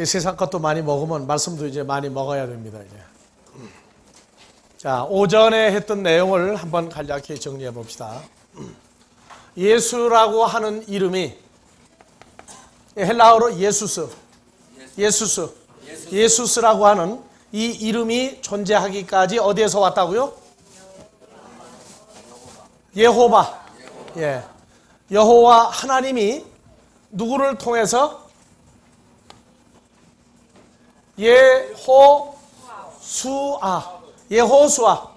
세상 것도 많이 먹으면 말씀도 이제 많이 먹어야 됩니다. 이제. 자, 오전에 했던 내용을 한번 간략히 정리해 봅시다. 예수라고 하는 이름이 헬라어로 예수스라고 하는 이 이름이 존재하기까지 어디에서 왔다고요? 여호와. 예. 여호와 하나님이 누구를 통해서? 예호수아.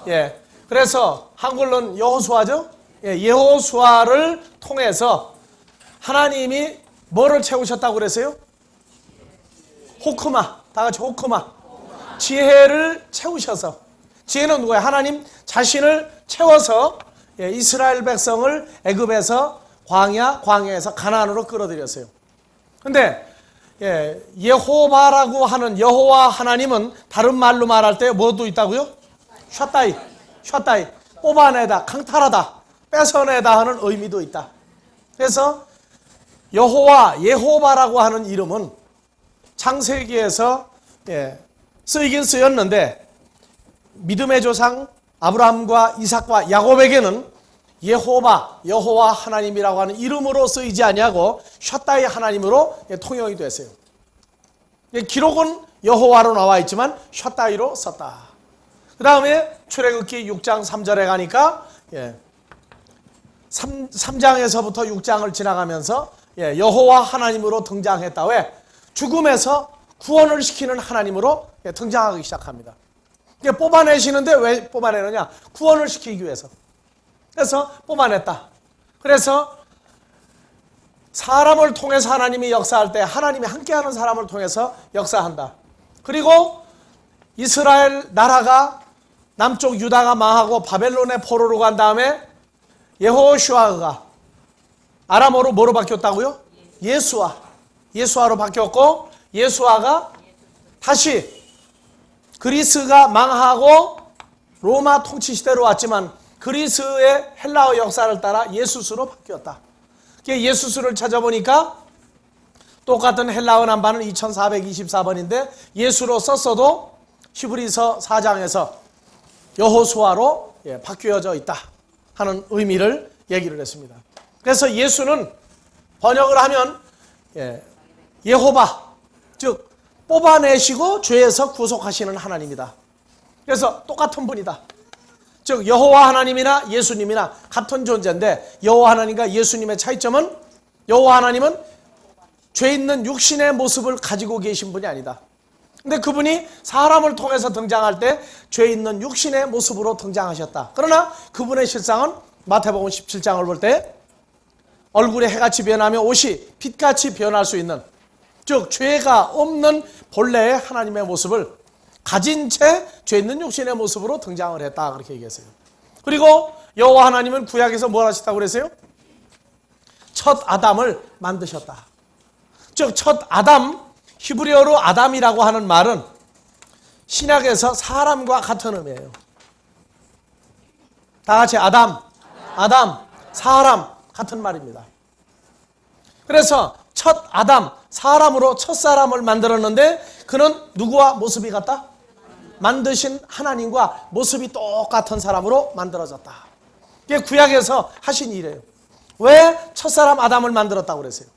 예. 그래서 한글로는 여호수아죠? 예. 여호수아를 통해서 하나님이 뭐를 채우셨다고 그랬어요? 호크마. 다 같이 호크마. 지혜를 채우셔서. 지혜는 누구야? 하나님 자신을 채워서 이스라엘 백성을 애굽에서 광야에서 가나안으로 끌어들였어요. 근데 예호바라고 하는 여호와 하나님은 다른 말로 말할 때 뭐도 있다고요? 샤따이. 뽑아내다, 강탈하다, 뺏어내다 하는 의미도 있다. 그래서 예호바라고 하는 이름은 창세기에서 쓰이긴 쓰였는데 믿음의 조상 아브라함과 이삭과 야곱에게는 여호와 하나님이라고 하는 이름으로 쓰이지 아니하고 샤따이 하나님으로 통용이 됐어요. 기록은 여호와로 나와 있지만 샤따이로 썼다. 그 다음에 출애굽기 6장 3절에 가니까 3장에서부터 6장을 지나가면서 여호와 하나님으로 등장했다. 왜? 죽음에서 구원을 시키는 하나님으로 등장하기 시작합니다. 뽑아내시는데 왜 뽑아내느냐? 구원을 시키기 위해서. 그래서 뽑아냈다. 그래서 사람을 통해서 하나님이 역사할 때 하나님이 함께하는 사람을 통해서 역사한다. 그리고 이스라엘 나라가 남쪽 유다가 망하고 바벨론의 포로로 간 다음에 여호슈아가 아람어로 뭐로 바뀌었다고요? 예수아로 바뀌었고 예수아가 다시 그리스가 망하고 로마 통치 시대로 왔지만 그리스의 헬라어 역사를 따라 예수스로 바뀌었다. 예수스를 찾아보니까 똑같은 헬라어 남반은 2424번인데 예수로 썼어도 히브리서 4장에서 여호수아로 바뀌어져 있다 하는 의미를 얘기를 했습니다. 그래서 예수는 번역을 하면 예호바, 즉 뽑아내시고 죄에서 구속하시는 하나님이다. 그래서 똑같은 분이다. 즉 여호와 하나님이나 예수님이나 같은 존재인데 여호와 하나님과 예수님의 차이점은 여호와 하나님은 죄 있는 육신의 모습을 가지고 계신 분이 아니다. 근데 그분이 사람을 통해서 등장할 때 죄 있는 육신의 모습으로 등장하셨다. 그러나 그분의 실상은 마태복음 17장을 볼 때 얼굴에 해같이 변하며 옷이 빛같이 변할 수 있는, 즉 죄가 없는 본래의 하나님의 모습을 가진 채 죄 있는 육신의 모습으로 등장을 했다 그렇게 얘기했어요. 그리고 여호와 하나님은 구약에서 뭘 하셨다고 그랬어요? 첫 아담을 만드셨다. 즉 첫 아담, 히브리어로 아담이라고 하는 말은 신약에서 사람과 같은 의미예요. 다 같이 아담, 사람 같은 말입니다. 그래서 첫 아담, 사람으로 첫 사람을 만들었는데 그는 누구와 모습이 같다? 만드신 하나님과 모습이 똑같은 사람으로 만들어졌다. 이게 구약에서 하신 일이에요. 왜 첫사람 아담을 만들었다고 그랬어요?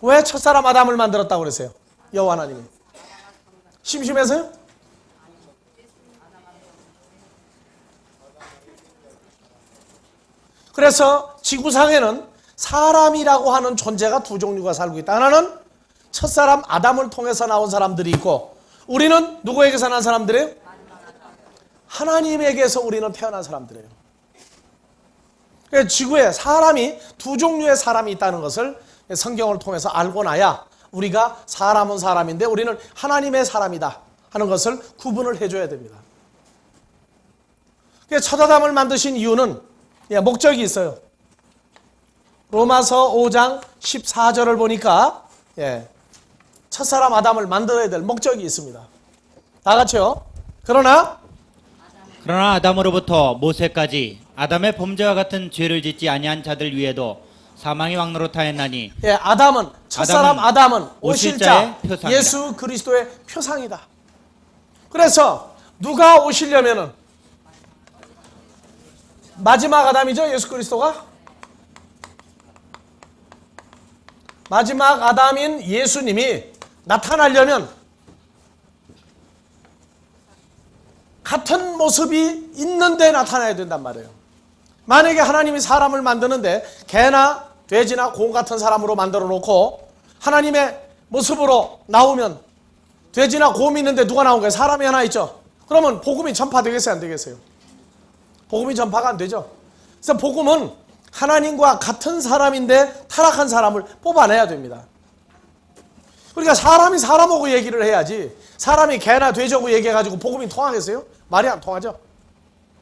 왜 첫사람 아담을 만들었다고 그랬어요? 여호와 하나님이. 심심해서요? 그래서 지구상에는 사람이라고 하는 존재가 두 종류가 살고 있다. 하나는 첫사람 아담을 통해서 나온 사람들이 있고, 우리는 누구에게서 난 사람들이에요? 하나님에게서 우리는 태어난 사람들이에요. 그래서 지구에 사람이 두 종류의 사람이 있다는 것을 성경을 통해서 알고 나야 우리가 사람은 사람인데 우리는 하나님의 사람이다 하는 것을 구분을 해줘야 됩니다. 첫 아담을 만드신 이유는 목적이 있어요. 로마서 5장 14절을 보니까 첫사람 아담을 만들어야 될 목적이 있습니다. 다 같이요. 그러나 아담으로부터 모세까지 아담의 범죄와 같은 죄를 짓지 아니한 자들 위에도 사망의 왕노로 타였나니 예, 아담은 첫사람 아담은 오실 자 표상이다. 예수 그리스도의 표상이다. 그래서 누가 오시려면은 마지막 아담이죠, 예수 그리스도가. 마지막 아담인 예수님이 나타나려면 같은 모습이 있는데 나타나야 된단 말이에요. 만약에 하나님이 사람을 만드는데 개나 돼지나 곰 같은 사람으로 만들어 놓고 하나님의 모습으로 나오면 돼지나 곰이 있는데 누가 나온 거예요? 사람이 하나 있죠. 그러면 복음이 전파되겠어요, 안 되겠어요? 복음이 전파가 안 되죠. 그래서 복음은 하나님과 같은 사람인데 타락한 사람을 뽑아내야 됩니다. 그러니까 사람이 사람하고 얘기를 해야지 사람이 개나 돼지하고 얘기해가지고 복음이 통하겠어요? 말이 안 통하죠.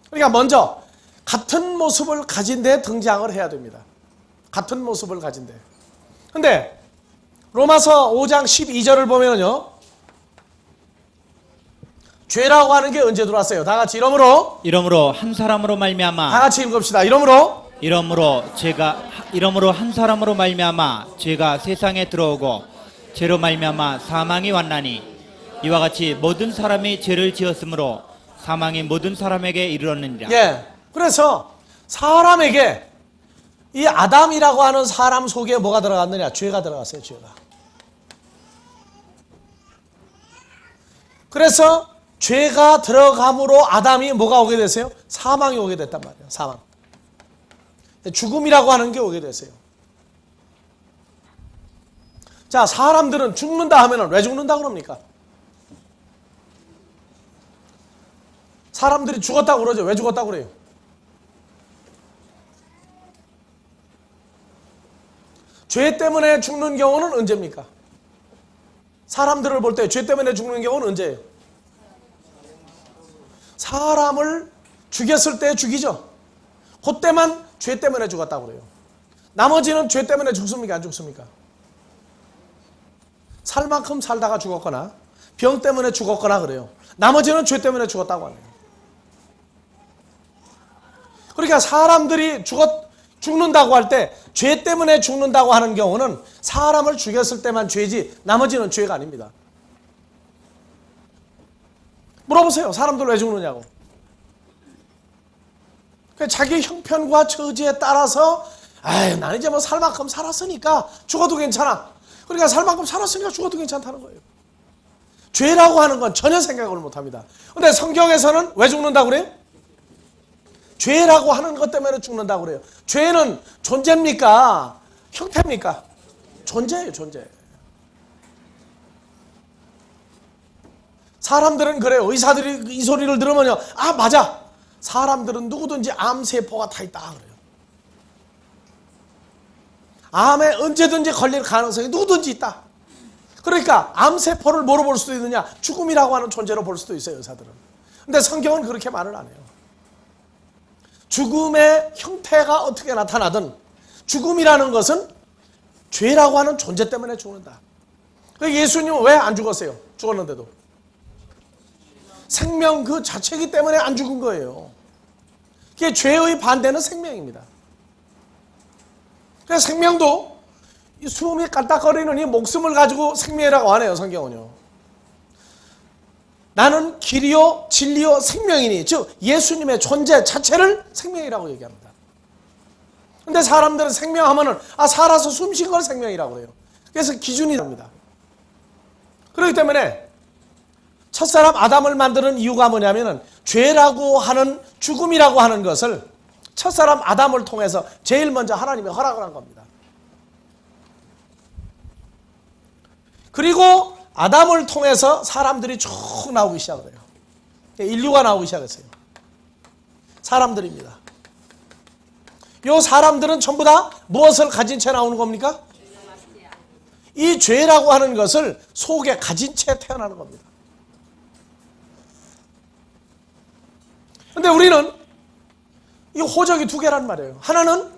그러니까 먼저 같은 모습을 가진 데 등장을 해야 됩니다. 같은 모습을 가진 데. 근데 로마서 5장 12절을 보면요, 죄라고 하는 게 언제 들어왔어요? 다 같이 이러므로 한 사람으로 말미암아 다 같이 읽읍시다. 이러므로 한 사람으로 말미암아 죄가 세상에 들어오고 죄로 말미암아 사망이 왔나니 이와 같이 모든 사람이 죄를 지었으므로 사망이 모든 사람에게 이르렀느니라. 예. 그래서 사람에게 이 아담이라고 하는 사람 속에 뭐가 들어갔느냐? 죄가 들어갔어요, 죄가. 그래서 죄가 들어감으로 아담이 뭐가 오게 됐어요? 사망이 오게 됐단 말이에요. 사망. 죽음이라고 하는 게 오게 됐어요. 자, 사람들은 죽는다 하면은 왜 죽는다 그럽니까? 사람들이 죽었다고 그러죠. 왜 죽었다고 그래요? 죄 때문에 죽는 경우는 언제입니까? 사람들을 볼 때 죄 때문에 죽는 경우는 언제예요? 사람을 죽였을 때 죽이죠. 그때만 죄 때문에 죽었다고 그래요. 나머지는 죄 때문에 죽습니까? 안 죽습니까? 살 만큼 살다가 죽었거나 병 때문에 죽었거나 그래요. 나머지는 죄 때문에 죽었다고 하네요. 그러니까 사람들이 죽는다고 할 때 죄 때문에 죽는다고 하는 경우는 사람을 죽였을 때만 죄지 나머지는 죄가 아닙니다. 물어보세요. 사람들 왜 죽느냐고. 자기 형편과 처지에 따라서 나는 이제 뭐 살 만큼 살았으니까 죽어도 괜찮아. 그러니까 살 만큼 살았으니까 죽어도 괜찮다는 거예요. 죄라고 하는 건 전혀 생각을 못합니다. 근데 성경에서는 왜 죽는다고 그래요? 죄라고 하는 것 때문에 죽는다고 그래요. 죄는 존재입니까? 형태입니까? 존재예요, 존재. 사람들은 그래요. 의사들이 이 소리를 들으면요, 아 맞아, 사람들은 누구든지 암세포가 다 있다 그래요. 암에 언제든지 걸릴 가능성이 누구든지 있다. 그러니까 암세포를 뭐로 볼 수도 있느냐? 죽음이라고 하는 존재로 볼 수도 있어요, 의사들은. 근데 성경은 그렇게 말을 안 해요. 죽음의 형태가 어떻게 나타나든 죽음이라는 것은 죄라고 하는 존재 때문에 죽는다. 예수님은 왜 안 죽었어요? 죽었는데도. 생명 그 자체이기 때문에 안 죽은 거예요. 그게 죄의 반대는 생명입니다. 그래서 생명도 이 숨이 깔딱거리는 이 목숨을 가지고 생명이라고 하네요, 성경은요. 나는 길이요 진리요 생명이니, 즉 예수님의 존재 자체를 생명이라고 얘기합니다. 근데 사람들은 생명하면은 살아서 숨 쉰 걸 생명이라고 해요. 그래서 기준이 됩니다. 그렇기 때문에 첫사람 아담을 만드는 이유가 뭐냐면은 죄라고 하는 죽음이라고 하는 것을 첫사람 아담을 통해서 제일 먼저 하나님이 허락을 한 겁니다. 그리고 아담을 통해서 사람들이 쭉 나오기 시작을 해요. 인류가 나오기 시작했어요. 사람들입니다. 이 사람들은 전부 다 무엇을 가진 채 나오는 겁니까? 이 죄라고 하는 것을 속에 가진 채 태어나는 겁니다. 근데 우리는 이 호적이 두 개란 말이에요. 하나는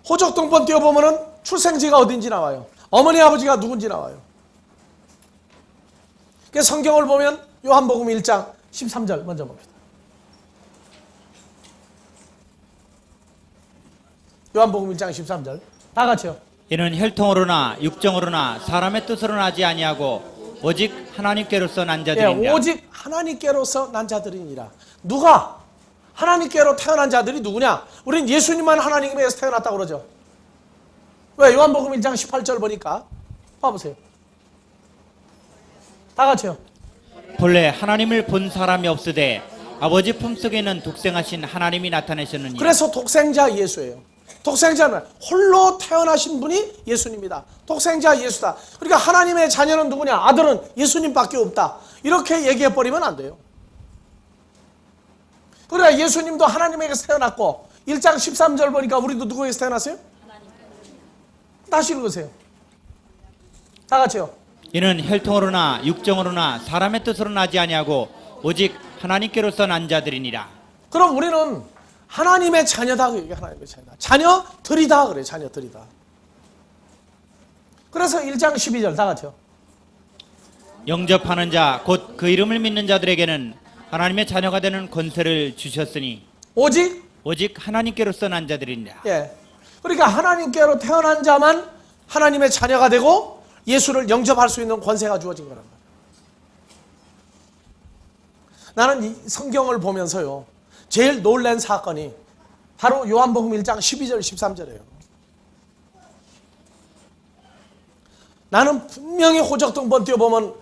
호적 등본 띄워보면 출생지가 어딘지 나와요. 어머니 아버지가 누군지 나와요. 그래서 성경을 보면 요한복음 1장 13절 먼저 봅시다. 요한복음 1장 13절. 다 같이요. 이는 혈통으로나 육정으로나 사람의 뜻으로 나지 아니하고 오직 하나님께로서 난 예, 자들이니라. 오직 하나님께로서 난 자들이니라. 누가? 하나님께로 태어난 자들이 누구냐? 우린 예수님만 하나님에게서 태어났다고 그러죠. 왜? 요한복음 1장 18절 보니까 봐보세요. 다 같이요. 본래 하나님을 본 사람이 없으되 아버지 품속에 있는 독생하신 하나님이 나타내셨느니라. 그래서 독생자 예수예요. 독생자는 홀로 태어나신 분이 예수님이다. 독생자 예수다. 그러니까 하나님의 자녀는 누구냐? 아들은 예수님밖에 없다. 이렇게 얘기해버리면 안 돼요. 그래, 예수님도 하나님에게서 태어났고 1장 13절 보니까 우리도 누구에게서 태어났어요? 다시 읽으세요. 다 같이요. 이는 혈통으로나 육정으로나 사람의 뜻으로 나지 아니하고 오직 하나님께로서 난 자들이니라. 그럼 우리는 하나님의 자녀다. 이게 하나님의 자녀다. 자녀들이다 그래. 자녀들이다. 그래서 1장 12절 다 같이요. 영접하는 자 곧 그 이름을 믿는 자들에게는 하나님의 자녀가 되는 권세를 주셨으니 오직 하나님께로서 난 자들이니라. 예. 그러니까 하나님께로 태어난 자만 하나님의 자녀가 되고 예수를 영접할 수 있는 권세가 주어진 거란 말이에요. 나는 이 성경을 보면서요, 제일 놀란 사건이 바로 요한복음 1장 12절 13절이에요. 나는 분명히 호적등 번띄어 보면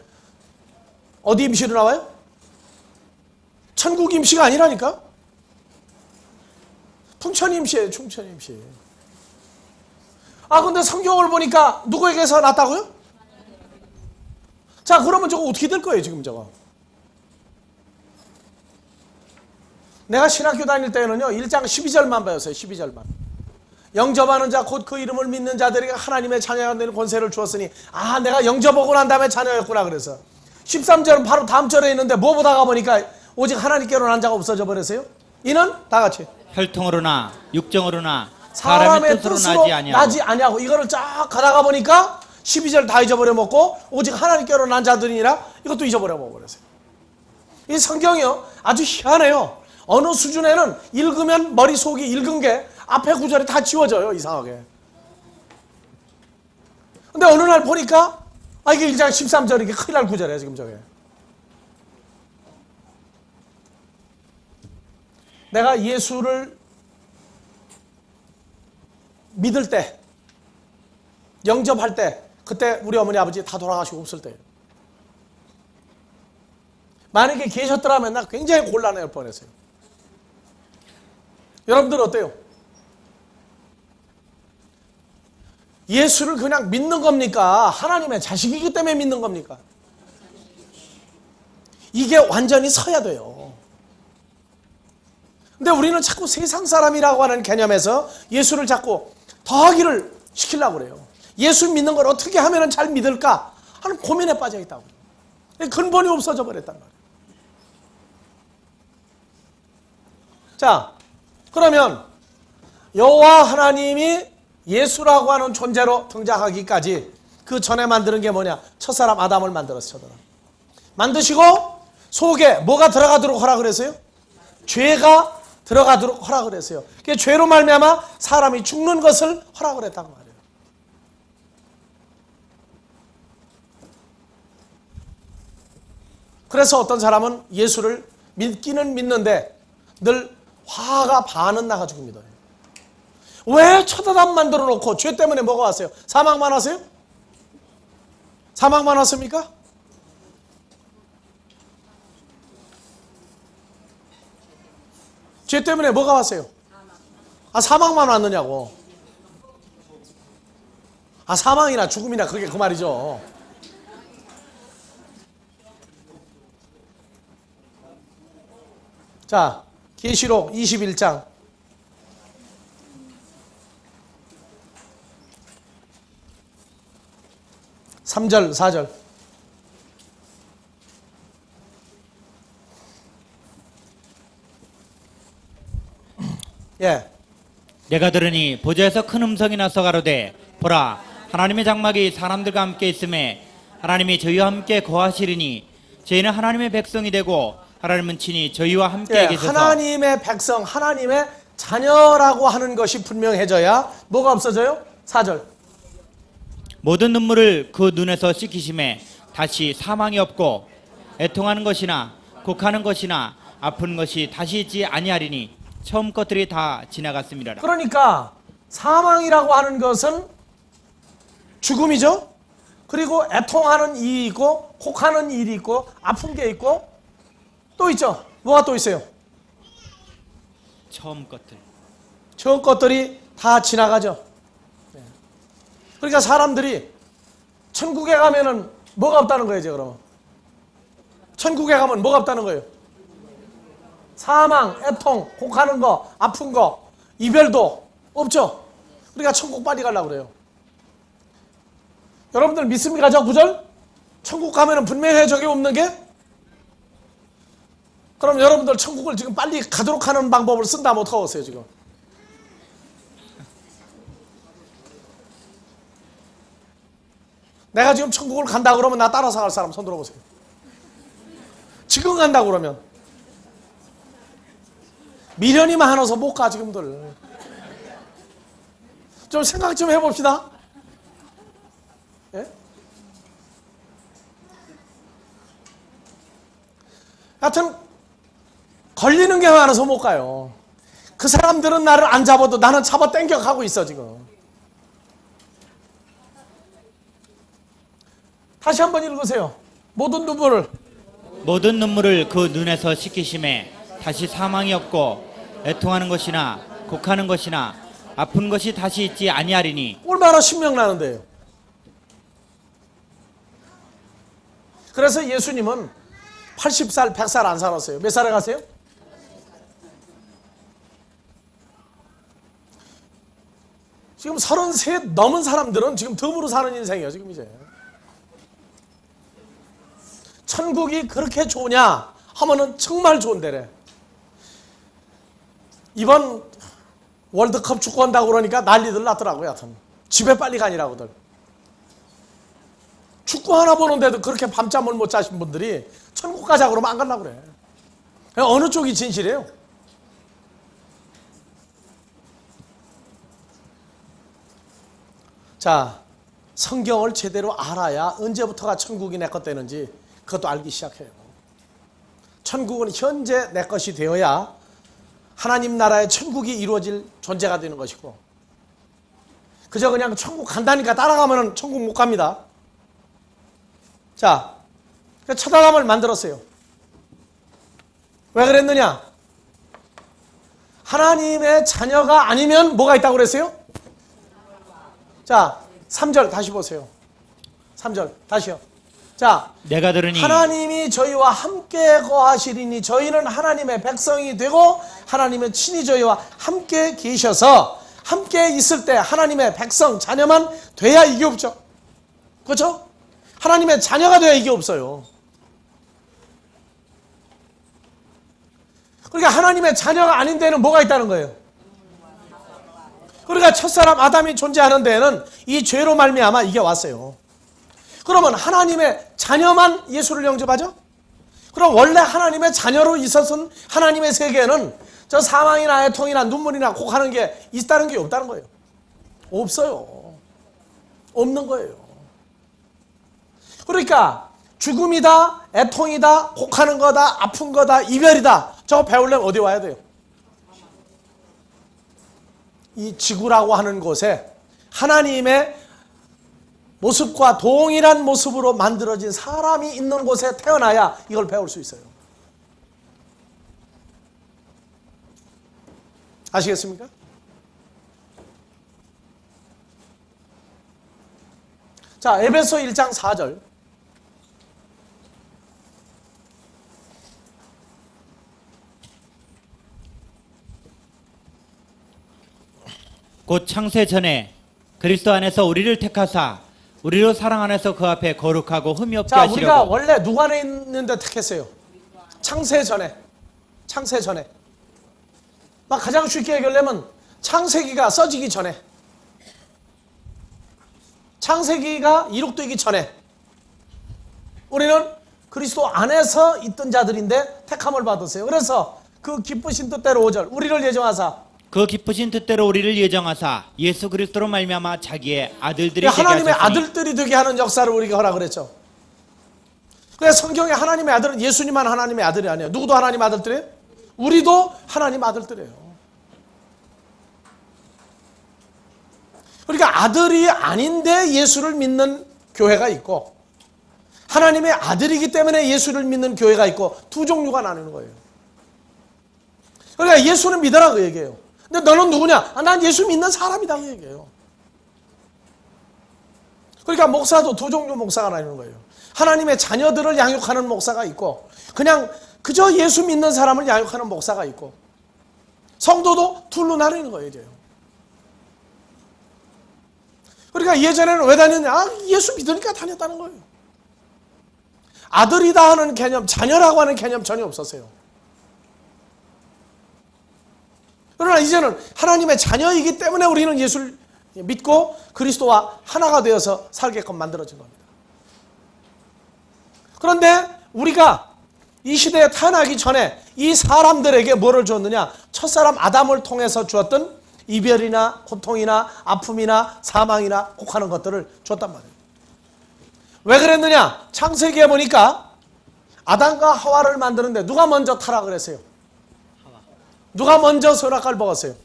어디 임시로 나와요? 천국 임시가 아니라니까? 풍천 임시예요. 충천 임시. 아, 근데 성경을 보니까 누구에게서 났다고요? 자, 그러면 저거 어떻게 될 거예요, 지금 저거? 내가 신학교 다닐 때는요, 1장 12절만 배웠어요, 12절만. 영접하는 자, 곧 그 이름을 믿는 자들에게 하나님의 자녀가 되는 권세를 주었으니, 아, 내가 영접하고 난 다음에 자녀였구나, 그래서. 13절은 바로 다음 절에 있는데, 뭐 보다가 보니까 오직 하나님께로 난 자가 없어져 버렸어요? 이는 다 같이. 혈통으로나 육정으로나 사람의 뜻으로 뜻으로 나지 나지 아니하고 이거를 쫙 가다가 보니까 12절 다 잊어버려 먹고 오직 하나님께로 난 자들이니라 이것도 잊어버려 먹어버렸어요. 이 성경이요 아주 희한해요. 어느 수준에는 읽으면 머릿속이 읽은 게 앞에 구절이 다 지워져요. 이상하게. 근데 어느 날 보니까 아 이게 1장 13절 이게 큰일 날 구절이에요. 지금 저게. 내가 예수를 믿을 때, 영접할 때, 그때 우리 어머니 아버지 다 돌아가시고 없을 때예요. 만약에 계셨더라면 나 굉장히 곤란할 뻔했어요. 여러분들 어때요? 예수를 그냥 믿는 겁니까? 하나님의 자식이기 때문에 믿는 겁니까? 이게 완전히 서야 돼요. 근데 우리는 자꾸 세상 사람이라고 하는 개념에서 예수를 자꾸 더하기를 시키려고 그래요. 예수 믿는 걸 어떻게 하면 잘 믿을까 하는 고민에 빠져 있다고. 근본이 없어져 버렸단 말이에요. 자, 그러면 여호와 하나님이 예수라고 하는 존재로 등장하기까지 그 전에 만드는 게 뭐냐? 첫사람 아담을 만들었어요. 만드시고 속에 뭐가 들어가도록 허락을 했어요? 죄가 들어가도록 허락을 했어요. 그게 죄로 말미암아 사람이 죽는 것을 허락을 했다고 말이에요. 그래서 어떤 사람은 예수를 믿기는 믿는데 늘 화가 반은 나가지고 믿어요. 왜 첫 아담 만들어 놓고 죄 때문에 뭐가 왔어요? 사망만 왔어요? 사망만 왔습니까? 죄 때문에 뭐가 왔어요? 아, 사망만 왔느냐고. 아, 사망이나 죽음이나 그게 그 말이죠. 자, 계시록 21장 3절 4절. 예. 내가 들으니 보좌에서 큰 음성이 나서 가로되 보라 하나님의 장막이 사람들과 함께 있음에 하나님이 저희와 함께 거하시리니 저희는 하나님의 백성이 되고 하나님은 친히 저희와 함께 예, 계셔서 하나님의 백성, 하나님의 자녀라고 하는 것이 분명해져야 뭐가 없어져요? 4절. 모든 눈물을 그 눈에서 씻기심에 다시 사망이 없고 애통하는 것이나 곡하는 것이나 아픈 것이 다시 있지 아니하리니 처음 것들이 다 지나갔습니다. 그러니까 사망이라고 하는 것은 죽음이죠. 그리고 애통하는 일이 있고 곡하는 일이 있고 아픈 게 있고 또 있죠. 뭐가 또 있어요? 처음 것들. 저 것들이 다 지나가죠. 그러니까 사람들이 천국에 가면은 뭐가 없다는 거예요, 그러면? 천국에 가면 뭐가 없다는 거예요? 사망, 애통, 곡하는 거, 아픈 거, 이별도 없죠. 그러니까 천국 빨리 가려고 그래요. 여러분들 믿습니까, 저 구절? 천국 가면은 분명해 저게 없는 게? 그럼 여러분들 천국을 지금 빨리 가도록 하는 방법을 쓴다면 어떡하겠어요, 지금? 내가 지금 천국을 간다 그러면 나 따라서 갈 사람 손 들어보세요. 지금 간다 그러면 미련이 많아서 못 가 지금들. 좀 생각 좀 해봅시다. 예? 하여튼 걸리는 게 많아서 못 가요. 그 사람들은 나를 안 잡아도 나는 잡아 당겨 가고 있어 지금. 다시 한번 읽으세요. 모든 눈물을 그 눈에서 씻기심에 다시 사망이 없고 애통하는 것이나 곡하는 것이나 아픈 것이 다시 있지 아니하리니. 얼마나 신명나는데요. 그래서 예수님은 80살, 100살 안 살았어요. 몇 살에 가세요? 지금 33 넘은 사람들은 지금 덤으로 사는 인생이에요. 지금 이제. 천국이 그렇게 좋으냐 하면은 정말 좋은 데래. 이번 월드컵 축구 한다고 그러니까 난리들 났더라고요. 하여튼 집에 빨리 가니라고들. 축구 하나 보는데도 그렇게 밤잠을 못 자신 분들이 천국 가자 그러면 안 가려고 그래. 어느 쪽이 진실이에요? 자, 성경을 제대로 알아야 언제부터가 천국이 내 것 되는지 그것도 알기 시작해요. 천국은 현재 내 것이 되어야 하나님 나라의 천국이 이루어질 존재가 되는 것이고, 그저 그냥 천국 간다니까 따라가면 천국 못 갑니다. 자, 천당함을 만들었어요. 왜 그랬느냐? 하나님의 자녀가 아니면 뭐가 있다고 그랬어요? 자, 3절 다시 보세요. 3절 다시요. 자, 내가 들으니 하나님이 저희와 함께 거하시리니 저희는 하나님의 백성이 되고 하나님은 친히 저희와 함께 계셔서 함께 있을 때 하나님의 백성, 자녀만 돼야 이게 없죠. 그렇죠? 하나님의 자녀가 돼야 이게 없어요. 그러니까 하나님의 자녀가 아닌 데는 뭐가 있다는 거예요? 그러니까 첫사람 아담이 존재하는 데에는 이 죄로 말미암아 이게 왔어요. 그러면 하나님의 자녀만 예수를 영접하죠? 그럼 원래 하나님의 자녀로 있었은 하나님의 세계에는 저 사망이나 애통이나 눈물이나 곡하는 게 있다는 게 없다는 거예요. 없어요. 없는 거예요. 그러니까 죽음이다, 애통이다, 곡하는 거다, 아픈 거다, 이별이다. 저거 배우려면 어디 와야 돼요? 이 지구라고 하는 곳에 하나님의 모습과 동일한 모습으로 만들어진 사람이 있는 곳에 태어나야 이걸 배울 수 있어요. 아시겠습니까? 자, 에베소 1장 4절. 곧 창세 전에 그리스도 안에서 우리를 택하사 우리로 사랑 안에서 그 앞에 거룩하고 흠이 없게 자, 우리가 하시려고. 원래 누구 안에 있는데 택했어요? 창세 전에. 창세 전에. 막 가장 쉽게 얘기하려면 창세기가 써지기 전에, 창세기가 이룩되기 전에 우리는 그리스도 안에서 있던 자들인데 택함을 받았어요. 그래서 그 기쁘신 뜻대로 5절 우리를 예정하사 그 기쁘신 뜻대로 우리를 예정하사 예수 그리스도로 말미암아 자기의 아들들이 되게 하나님의 하셨으니 아들들이 되게 하는 역사를 우리가 하라 그랬죠. 그래서 성경에 하나님의 아들은 예수님만 하나님의 아들이 아니에요. 누구도 하나님의 아들들이에요? 우리도 하나님 아들들이에요. 그러니까 아들이 아닌데 예수를 믿는 교회가 있고, 하나님의 아들이기 때문에 예수를 믿는 교회가 있고, 두 종류가 나누는 거예요. 그러니까 예수는 믿어라 그 얘기예요. 근데 너는 누구냐? 난 예수 믿는 사람이다 그 얘기예요. 그러니까 목사도 두 종류 목사가 나뉘는 거예요. 하나님의 자녀들을 양육하는 목사가 있고, 그냥 그저 예수 믿는 사람을 양육하는 목사가 있고, 성도도 둘로 나뉘는 거예요. 이제요. 그러니까 예전에는 왜 다녔냐? 예수 믿으니까 다녔다는 거예요. 아들이다 하는 개념, 자녀라고 하는 개념 전혀 없었어요. 그러나 이제는 하나님의 자녀이기 때문에 우리는 예수를 믿고 그리스도와 하나가 되어서 살게끔 만들어진 겁니다. 그런데 우리가 이 시대에 태어나기 전에 이 사람들에게 뭐를 줬느냐? 첫사람 아담을 통해서 주었던 이별이나 고통이나 아픔이나 사망이나 혹하는 것들을 줬단 말이에요. 왜 그랬느냐? 창세기에 보니까 아담과 하와를 만드는데 누가 먼저 타락을 했어요? 누가 먼저 선악과를 먹었어요?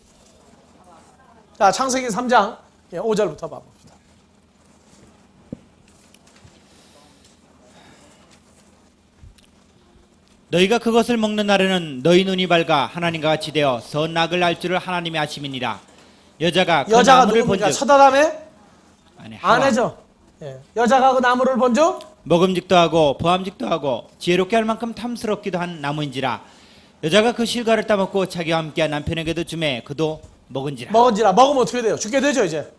자, 창세기 3장 5절부터 봐봅시다. 너희가 그것을 먹는 날에는 너희 눈이 밝아 하나님과 같이 되어 선악을 알 줄을 하나님이 아심이니라. 여자가 그 여자가 나무를 누굽니까? 본즉 첫아담의 하와. 아내죠. 여자가 그 나무를 본즉 먹음직도 하고 보암직도 하고 지혜롭게 할 만큼 탐스럽기도 한 나무인지라. 여자가 그 실과를 따먹고 자기와 함께한 남편에게도 주매 그도 먹은지라. 먹으면 어떻게 돼요? 죽게 되죠 이제.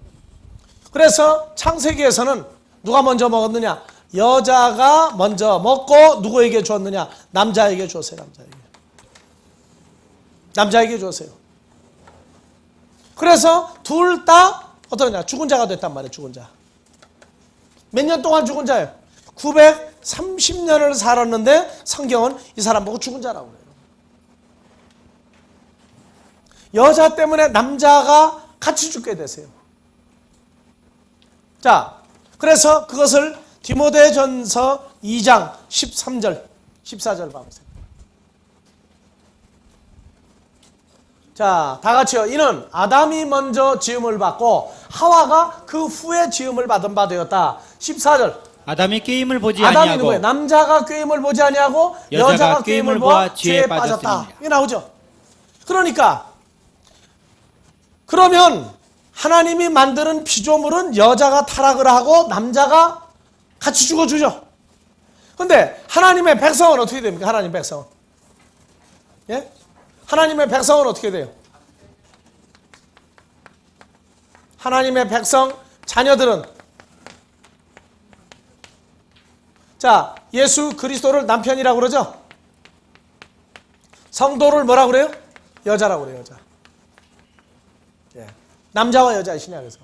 그래서 창세기에서는 누가 먼저 먹었느냐? 여자가 먼저 먹고 누구에게 주었느냐? 남자에게 주었어요. 남자에게 주었어요. 그래서 둘 다 어떠냐? 죽은 자가 됐단 말이에요. 죽은 자. 몇 년 동안 죽은 자예요? 930년을 살았는데 성경은 이 사람 보고 죽은 자라고 그래요. 여자 때문에 남자가 같이 죽게 되세요. 자, 그래서 그것을 디모데전서 2장 13절, 14절 봐보세요. 자, 다 같이요. 이는 아담이 먼저 지음을 받고 하와가 그 후에 지음을 받은 바 되었다. 14절. 아담이 꾀임을 보지 아담이 아니하고 누구예요? 남자가 꾀임을 보지 아니하고 여자가 꾀임을 보아 죄에 빠졌다. 이게 나오죠. 그러면 하나님이 만드는 피조물은 여자가 타락을 하고 남자가 같이 죽어주죠. 그런데 하나님의 백성은 어떻게 됩니까? 하나님의 백성은. 예? 하나님의 백성은 어떻게 돼요? 하나님의 백성, 자녀들은 자, 예수 그리스도를 남편이라고 그러죠? 성도를 뭐라고 그래요? 여자라고 그래요, 여자. 예. 남자와 여자의 신약에서.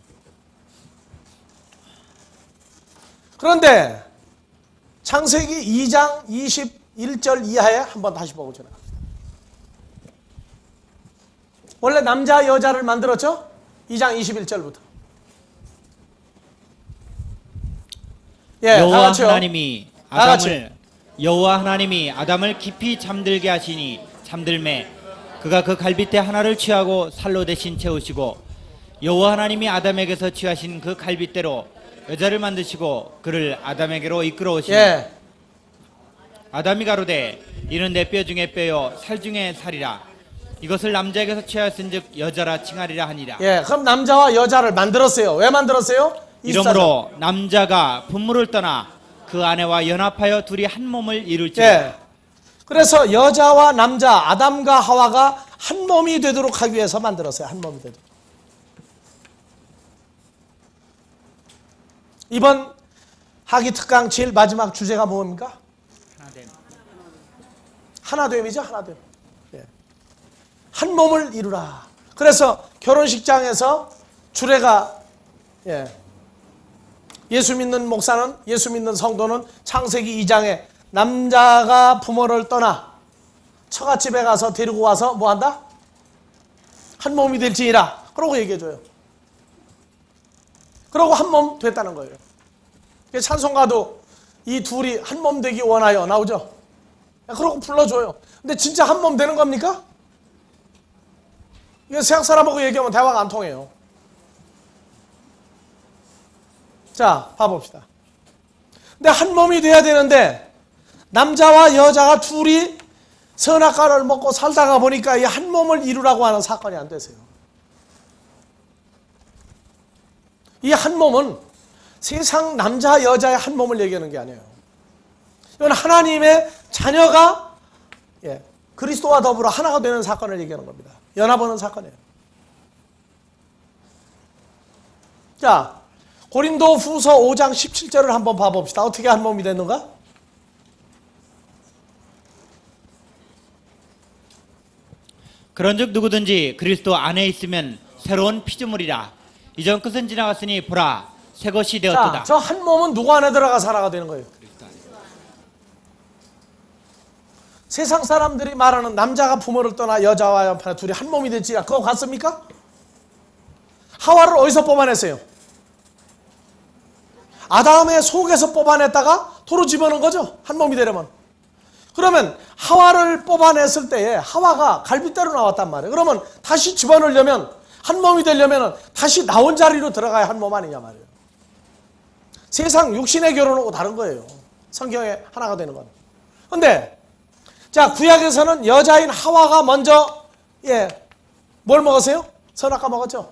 그런데 창세기 2장 21절 이하에 한번 다시 보고 지나갑니다. 원래 남자 여자를 만들었죠? 2장 21절부터. 예, 여호와 다같이요. 하나님이 다같이. 여호와 하나님이 아담을 깊이 잠들게 하시니 잠들매 그가 그 갈빗대 하나를 취하고 살로 대신 채우시고 여호와 하나님이 아담에게서 취하신 그 갈빗대로 여자를 만드시고 그를 아담에게로 이끌어오시니 예. 아담이 가로되 이는 내 뼈 중에 뼈요 살 중에 살이라. 이것을 남자에게서 취하였은즉 여자라 칭하리라 하니라. 예, 그럼 남자와 여자를 만들었어요. 왜 만들었어요? 24절. 이러므로 남자가 분물을 떠나 그 아내와 연합하여 둘이 한 몸을 이룰지라. 예. 그래서 여자와 남자, 아담과 하와가 한 몸이 되도록 하기 위해서 만들었어요. 한 몸이 되도록. 이번 학위 특강 제일 마지막 주제가 뭡니까? 하나됨이죠. 하나됨. 예. 한 몸을 이루라. 그래서 결혼식장에서 주례가 예수 믿는 목사는, 예수 믿는 성도는 창세기 2장에 남자가 부모를 떠나 처갓집에 가서 데리고 와서 뭐 한다? 한 몸이 될지니라. 그러고 얘기해줘요. 그러고 한 몸 됐다는 거예요. 찬송가도 이 둘이 한 몸 되기 원하여 나오죠. 그러고 불러줘요. 근데 진짜 한 몸 되는 겁니까? 이거 세상 사람하고 얘기하면 대화가 안 통해요. 자, 봐봅시다. 근데 한 몸이 돼야 되는데 남자와 여자가 둘이 선악과를 먹고 살다가 보니까 이 한 몸을 이루라고 하는 사건이 안 되세요. 이 한 몸은 세상 남자 여자의 한 몸을 얘기하는 게 아니에요. 이건 하나님의 자녀가 그리스도와 더불어 하나가 되는 사건을 얘기하는 겁니다. 연합하는 사건이에요. 자, 고린도 후서 5장 17절을 한번 봐봅시다. 어떻게 한 몸이 됐는가? 그런즉 누구든지 그리스도 안에 있으면 새로운 피조물이라. 이전 것은 지나갔으니 보라 새 것이 되었도다. 자, 저 한 몸은 누구 안에 들어가서 하나가 되는 거예요? 세상 사람들이 말하는 남자가 부모를 떠나 여자와 여편에 둘이 한 몸이 됐지라, 그거 같습니까? 하와를 어디서 뽑아냈어요? 아담의 속에서 뽑아냈다가 도로 집어넣은 거죠. 한 몸이 되려면. 그러면 하와를 뽑아냈을 때에 하와가 갈빗대로 나왔단 말이에요. 그러면 다시 집어넣으려면, 한 몸이 되려면 다시 나온 자리로 들어가야 한 몸 아니냐 말이에요. 세상 육신의 결혼하고 다른 거예요. 성경에 하나가 되는 건. 근데 자, 구약에서는 여자인 하와가 먼저 뭘 먹었어요? 선악과 먹었죠.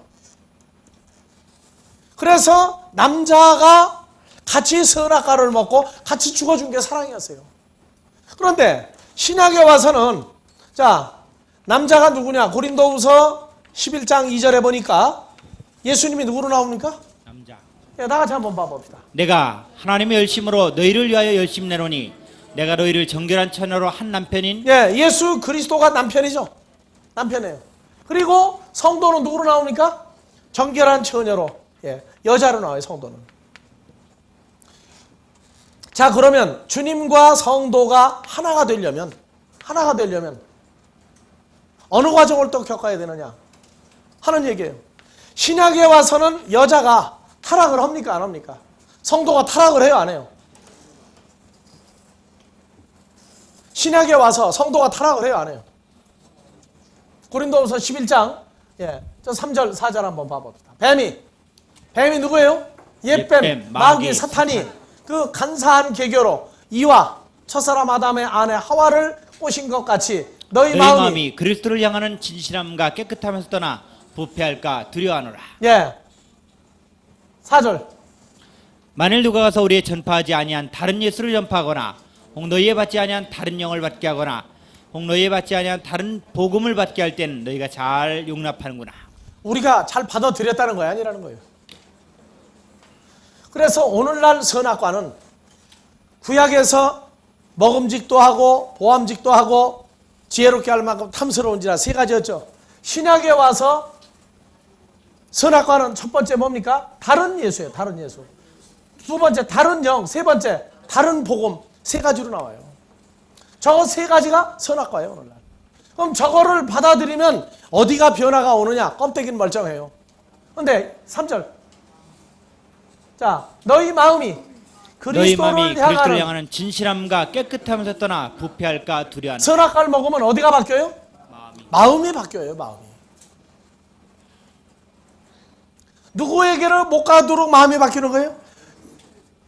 그래서 남자가 같이 선악과를 먹고 같이 죽어준 게 사랑이었어요. 그런데 신약에 와서는 자, 남자가 누구냐? 고린도후서 11장 2절에 보니까 예수님이 누구로 나옵니까? 남자. 나같이 한번 봐봅시다. 내가 하나님의 열심으로 너희를 위하여 열심 내노니 내가 너희를 정결한 처녀로 한 남편인 예수 그리스도가 남편이죠. 남편이에요. 그리고 성도는 누구로 나옵니까? 정결한 처녀로, 여자로 나와요. 성도는. 자, 그러면 주님과 성도가 하나가 되려면 어느 과정을 또 겪어야 되느냐 하는 얘기예요. 신약에 와서는 여자가 타락을 합니까? 안 합니까? 성도가 타락을 해요? 안 해요? 신약에 와서 성도가 타락을 해요? 안 해요? 고린도후서 11장 저 3절 4절 한번 봐봅시다. 뱀이 누구예요? 옛뱀 마귀 사탄이 그 간사한 계교로 이와 첫사람 아담의 아내 하와를 꼬신 것 같이 너희 마음이 그리스도를 향하는 진실함과 깨끗함에서 떠나 부패할까 두려워하노라. 4절. 만일 누가 가서 우리의 전파하지 아니한 다른 예수를 전파하거나 혹 너희에 받지 아니한 다른 영을 받게 하거나 혹 너희에 받지 아니한 다른 복음을 받게 할 때는 너희가 잘 용납하는구나. 우리가 잘 받아들였다는 거야, 아니라는 거예요. 그래서 오늘날 선악과는 구약에서 먹음직도 하고 보암직도 하고 지혜롭게 할 만큼 탐스러운지라 세 가지였죠. 신약에 와서 선악과는 첫 번째 뭡니까? 다른 예수예요. 다른 예수. 두 번째 다른 영. 세 번째 다른 복음. 세 가지로 나와요. 저 세 가지가 선악과예요. 오늘날. 그럼 저거를 받아들이면 어디가 변화가 오느냐? 껍데기는 멀쩡해요. 그런데 3절. 자, 너희 마음이 그리스도를 향하는 진실함과 깨끗함에서 떠나 부패할까 두려워하는. 선악과를 먹으면 어디가 바뀌어요? 마음이 바뀌어요. 마음이. 누구에게를 못 가도록 마음이 바뀌는 거예요?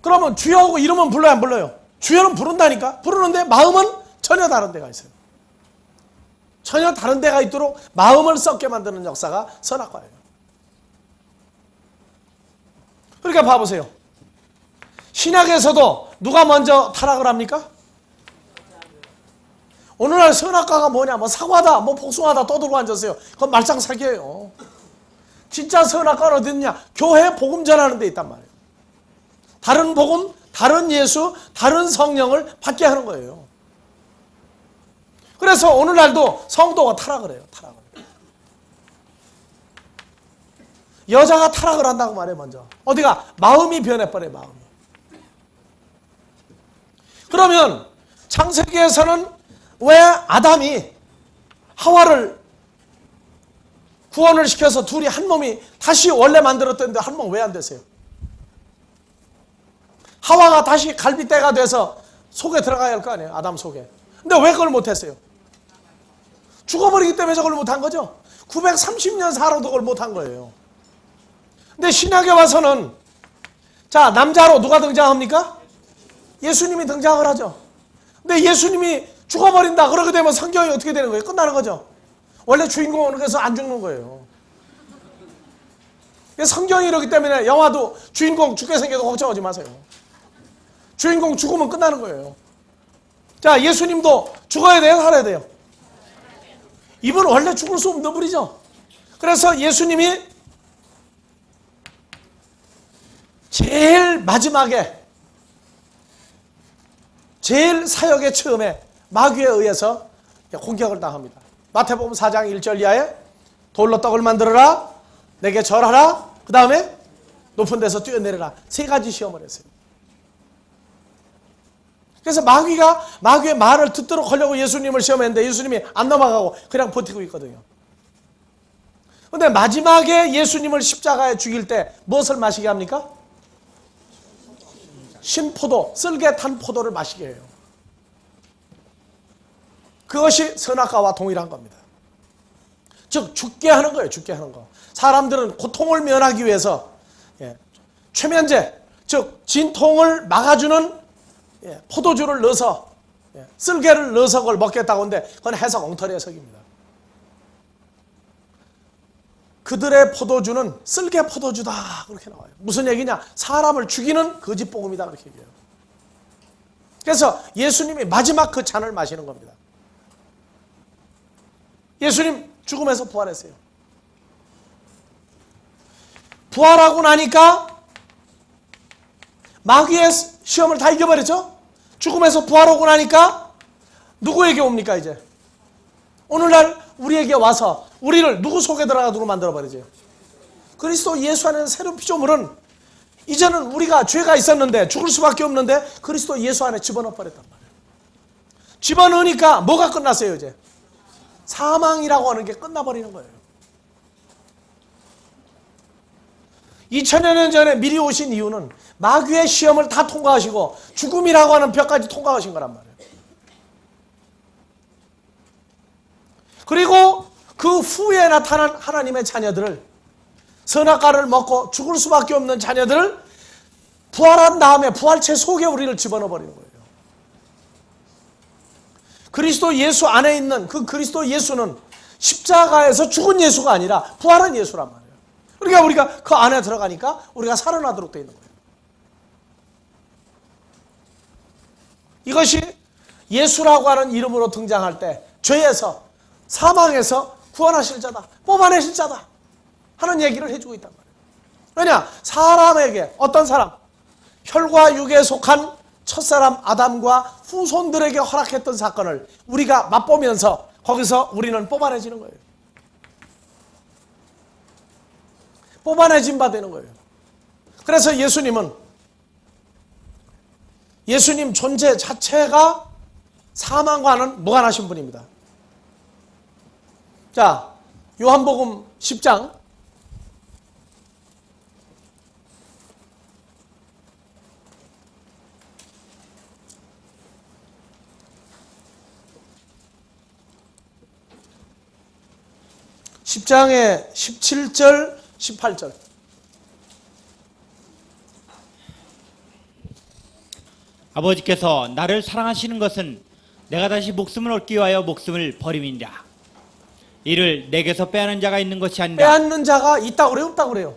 그러면 주여하고 이름은 불러요? 안 불러요? 주여는 부른다니까? 부르는데 마음은 전혀 다른 데가 있어요. 전혀 다른 데가 있도록 마음을 썩게 만드는 역사가 선악과예요. 그러니까 봐보세요. 신약에서도 누가 먼저 타락을 합니까? 오늘날 선악과가 뭐냐? 뭐 사과다, 뭐 복숭아다 떠들고 앉았어요. 그건 말짱 사기예요. 진짜 선악과는 어디 있냐? 교회 복음 전하는 데 있단 말이에요. 다른 복음, 다른 예수, 다른 성령을 받게 하는 거예요. 그래서 오늘날도 성도가 타락을 해요. 타락을. 여자가 타락을 한다고 말해요. 먼저. 어디가? 마음이 변해버려요. 마음이. 그러면 창세기에서는 왜 아담이 하와를 구원을 시켜서 둘이 한 몸이 다시 원래 만들었던데 한 몸 왜 안 되세요? 하와가 다시 갈빗대가 돼서 속에 들어가야 할 거 아니에요, 아담 속에. 근데 왜 그걸 못했어요? 죽어버리기 때문에 저걸 못한 거죠. 930년 살아도 그걸 못한 거예요. 근데 신약에 와서는 자, 남자로 누가 등장합니까? 예수님이 등장을 하죠. 근데 예수님이 죽어버린다 그러게 되면 성경이 어떻게 되는 거예요? 끝나는 거죠. 원래 주인공은 그래서 안 죽는 거예요. 성경이 이러기 때문에 영화도 주인공 죽게 생겨도 걱정하지 마세요. 주인공 죽으면 끝나는 거예요. 자, 예수님도 죽어야 돼요? 살아야 돼요? 이분은 원래 죽을 수 없는 분이죠. 그래서 예수님이 제일 마지막에 제일 사역의 처음에 마귀에 의해서 공격을 당합니다. 마태복음 4장 1절 이하에 돌로 떡을 만들어라, 내게 절하라, 그 다음에 높은 데서 뛰어내려라. 세 가지 시험을 했어요. 그래서 마귀의 말을 듣도록 하려고 예수님을 시험했는데 예수님이 안 넘어가고 그냥 버티고 있거든요. 그런데 마지막에 예수님을 십자가에 죽일 때 무엇을 마시게 합니까? 신포도, 쓸개 탄 포도를 마시게 해요. 그것이 선악과와 동일한 겁니다. 즉 죽게 하는 거예요. 죽게 하는 거. 사람들은 고통을 면하기 위해서 최면제, 즉 진통을 막아주는 포도주를 넣어서 쓸개를 넣어서 그걸 먹겠다고 하는데 그건 해석 엉터리 해석입니다. 그들의 포도주는 쓸개 포도주다 그렇게 나와요. 무슨 얘기냐? 사람을 죽이는 거짓 복음이다 그렇게 얘기해요. 그래서 예수님이 마지막 그 잔을 마시는 겁니다. 예수님 죽음에서 부활했어요. 부활하고 나니까 마귀의 시험을 다 이겨버렸죠. 죽음에서 부활하고 나니까 누구에게 옵니까 이제? 오늘날 우리에게 와서 우리를 누구 속에 들어가도록 만들어버리죠. 그리스도 예수 안에는 새로운 피조물은 이제는 우리가 죄가 있었는데 죽을 수밖에 없는데 그리스도 예수 안에 집어넣어버렸단 말이에요. 집어넣으니까 뭐가 끝났어요 이제? 사망이라고 하는 게 끝나버리는 거예요. 2000여 년 전에 미리 오신 이유는 마귀의 시험을 다 통과하시고 죽음이라고 하는 벽까지 통과하신 거란 말이에요. 그리고 그 후에 나타난 하나님의 자녀들을, 선악과를 먹고 죽을 수밖에 없는 자녀들을 부활한 다음에 부활체 속에 우리를 집어넣어 버리는 거예요. 그리스도 예수 안에 있는 그 그리스도 예수는 십자가에서 죽은 예수가 아니라 부활한 예수란 말이에요. 그러니까 우리가 그 안에 들어가니까 우리가 살아나도록 되어 있는 거예요. 이것이 예수라고 하는 이름으로 등장할 때 죄에서, 사망에서 구원하실 자다, 뽑아내실 자다 하는 얘기를 해주고 있단 말이에요. 왜냐? 사람에게, 어떤 사람, 혈과 육에 속한 첫사람 아담과 후손들에게 허락했던 사건을 우리가 맛보면서 거기서 우리는 뽑아내지는 거예요. 뽑아내진 바 되는 거예요. 그래서 예수님 존재 자체가 사망과는 무관하신 분입니다. 자, 요한복음 10장 10장의 17절, 18절. 아버지께서 나를 사랑하시는 것은 내가 다시 목숨을 얻기 위하여 목숨을 버림이니라. 이를 내게서 빼앗는 자가 있는 것이 아니라. 빼앗는 자가 있다고 그래요? 없다고 그래요?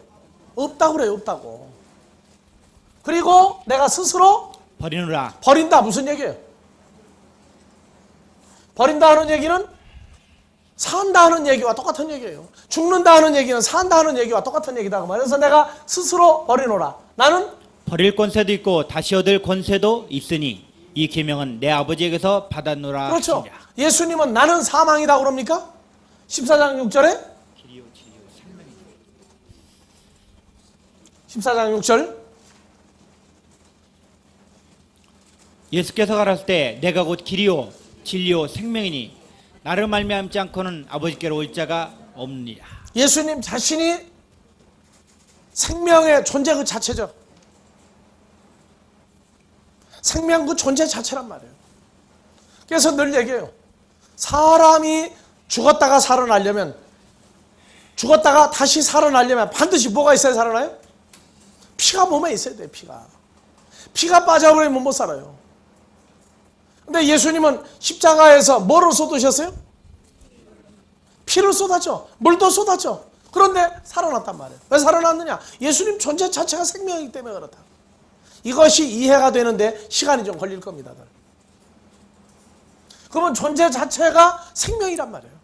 없다고 그래요? 없다고. 그리고 내가 스스로 버리노라. 버린다. 무슨 얘기예요? 버린다 하는 얘기는 산다 하는 얘기와 똑같은 얘기예요. 죽는다 하는 얘기는 산다 하는 얘기와 똑같은 얘기다. 그래서 내가 스스로 버리노라. 나는 버릴 권세도 있고 다시 얻을 권세도 있으니 이 계명은 내 아버지에게서 받았노라. 그렇죠. 하시니라. 예수님은 나는 사망이다 그럽니까? 14장 6절에 14장 6절 예수께서 가라실 때 내가 곧 길이요 진리요 생명이니 나를 말미암지 않고는 아버지께로 올 자가 없느니라. 예수님 자신이 생명의 존재 그 자체죠. 생명 그 존재 자체란 말이에요. 그래서 늘 얘기해요. 사람이 죽었다가 살아나려면, 죽었다가 다시 살아나려면 반드시 뭐가 있어야 살아나요? 피가 몸에 있어야 돼요. 피가 빠져버리면 못 살아요. 근데 예수님은 십자가에서 뭐를 쏟으셨어요? 피를 쏟았죠. 물도 쏟았죠. 그런데 살아났단 말이에요. 왜 살아났느냐? 예수님 존재 자체가 생명이기 때문에 그렇다. 이것이 이해가 되는데 시간이 좀 걸릴 겁니다. 그러면 존재 자체가 생명이란 말이에요.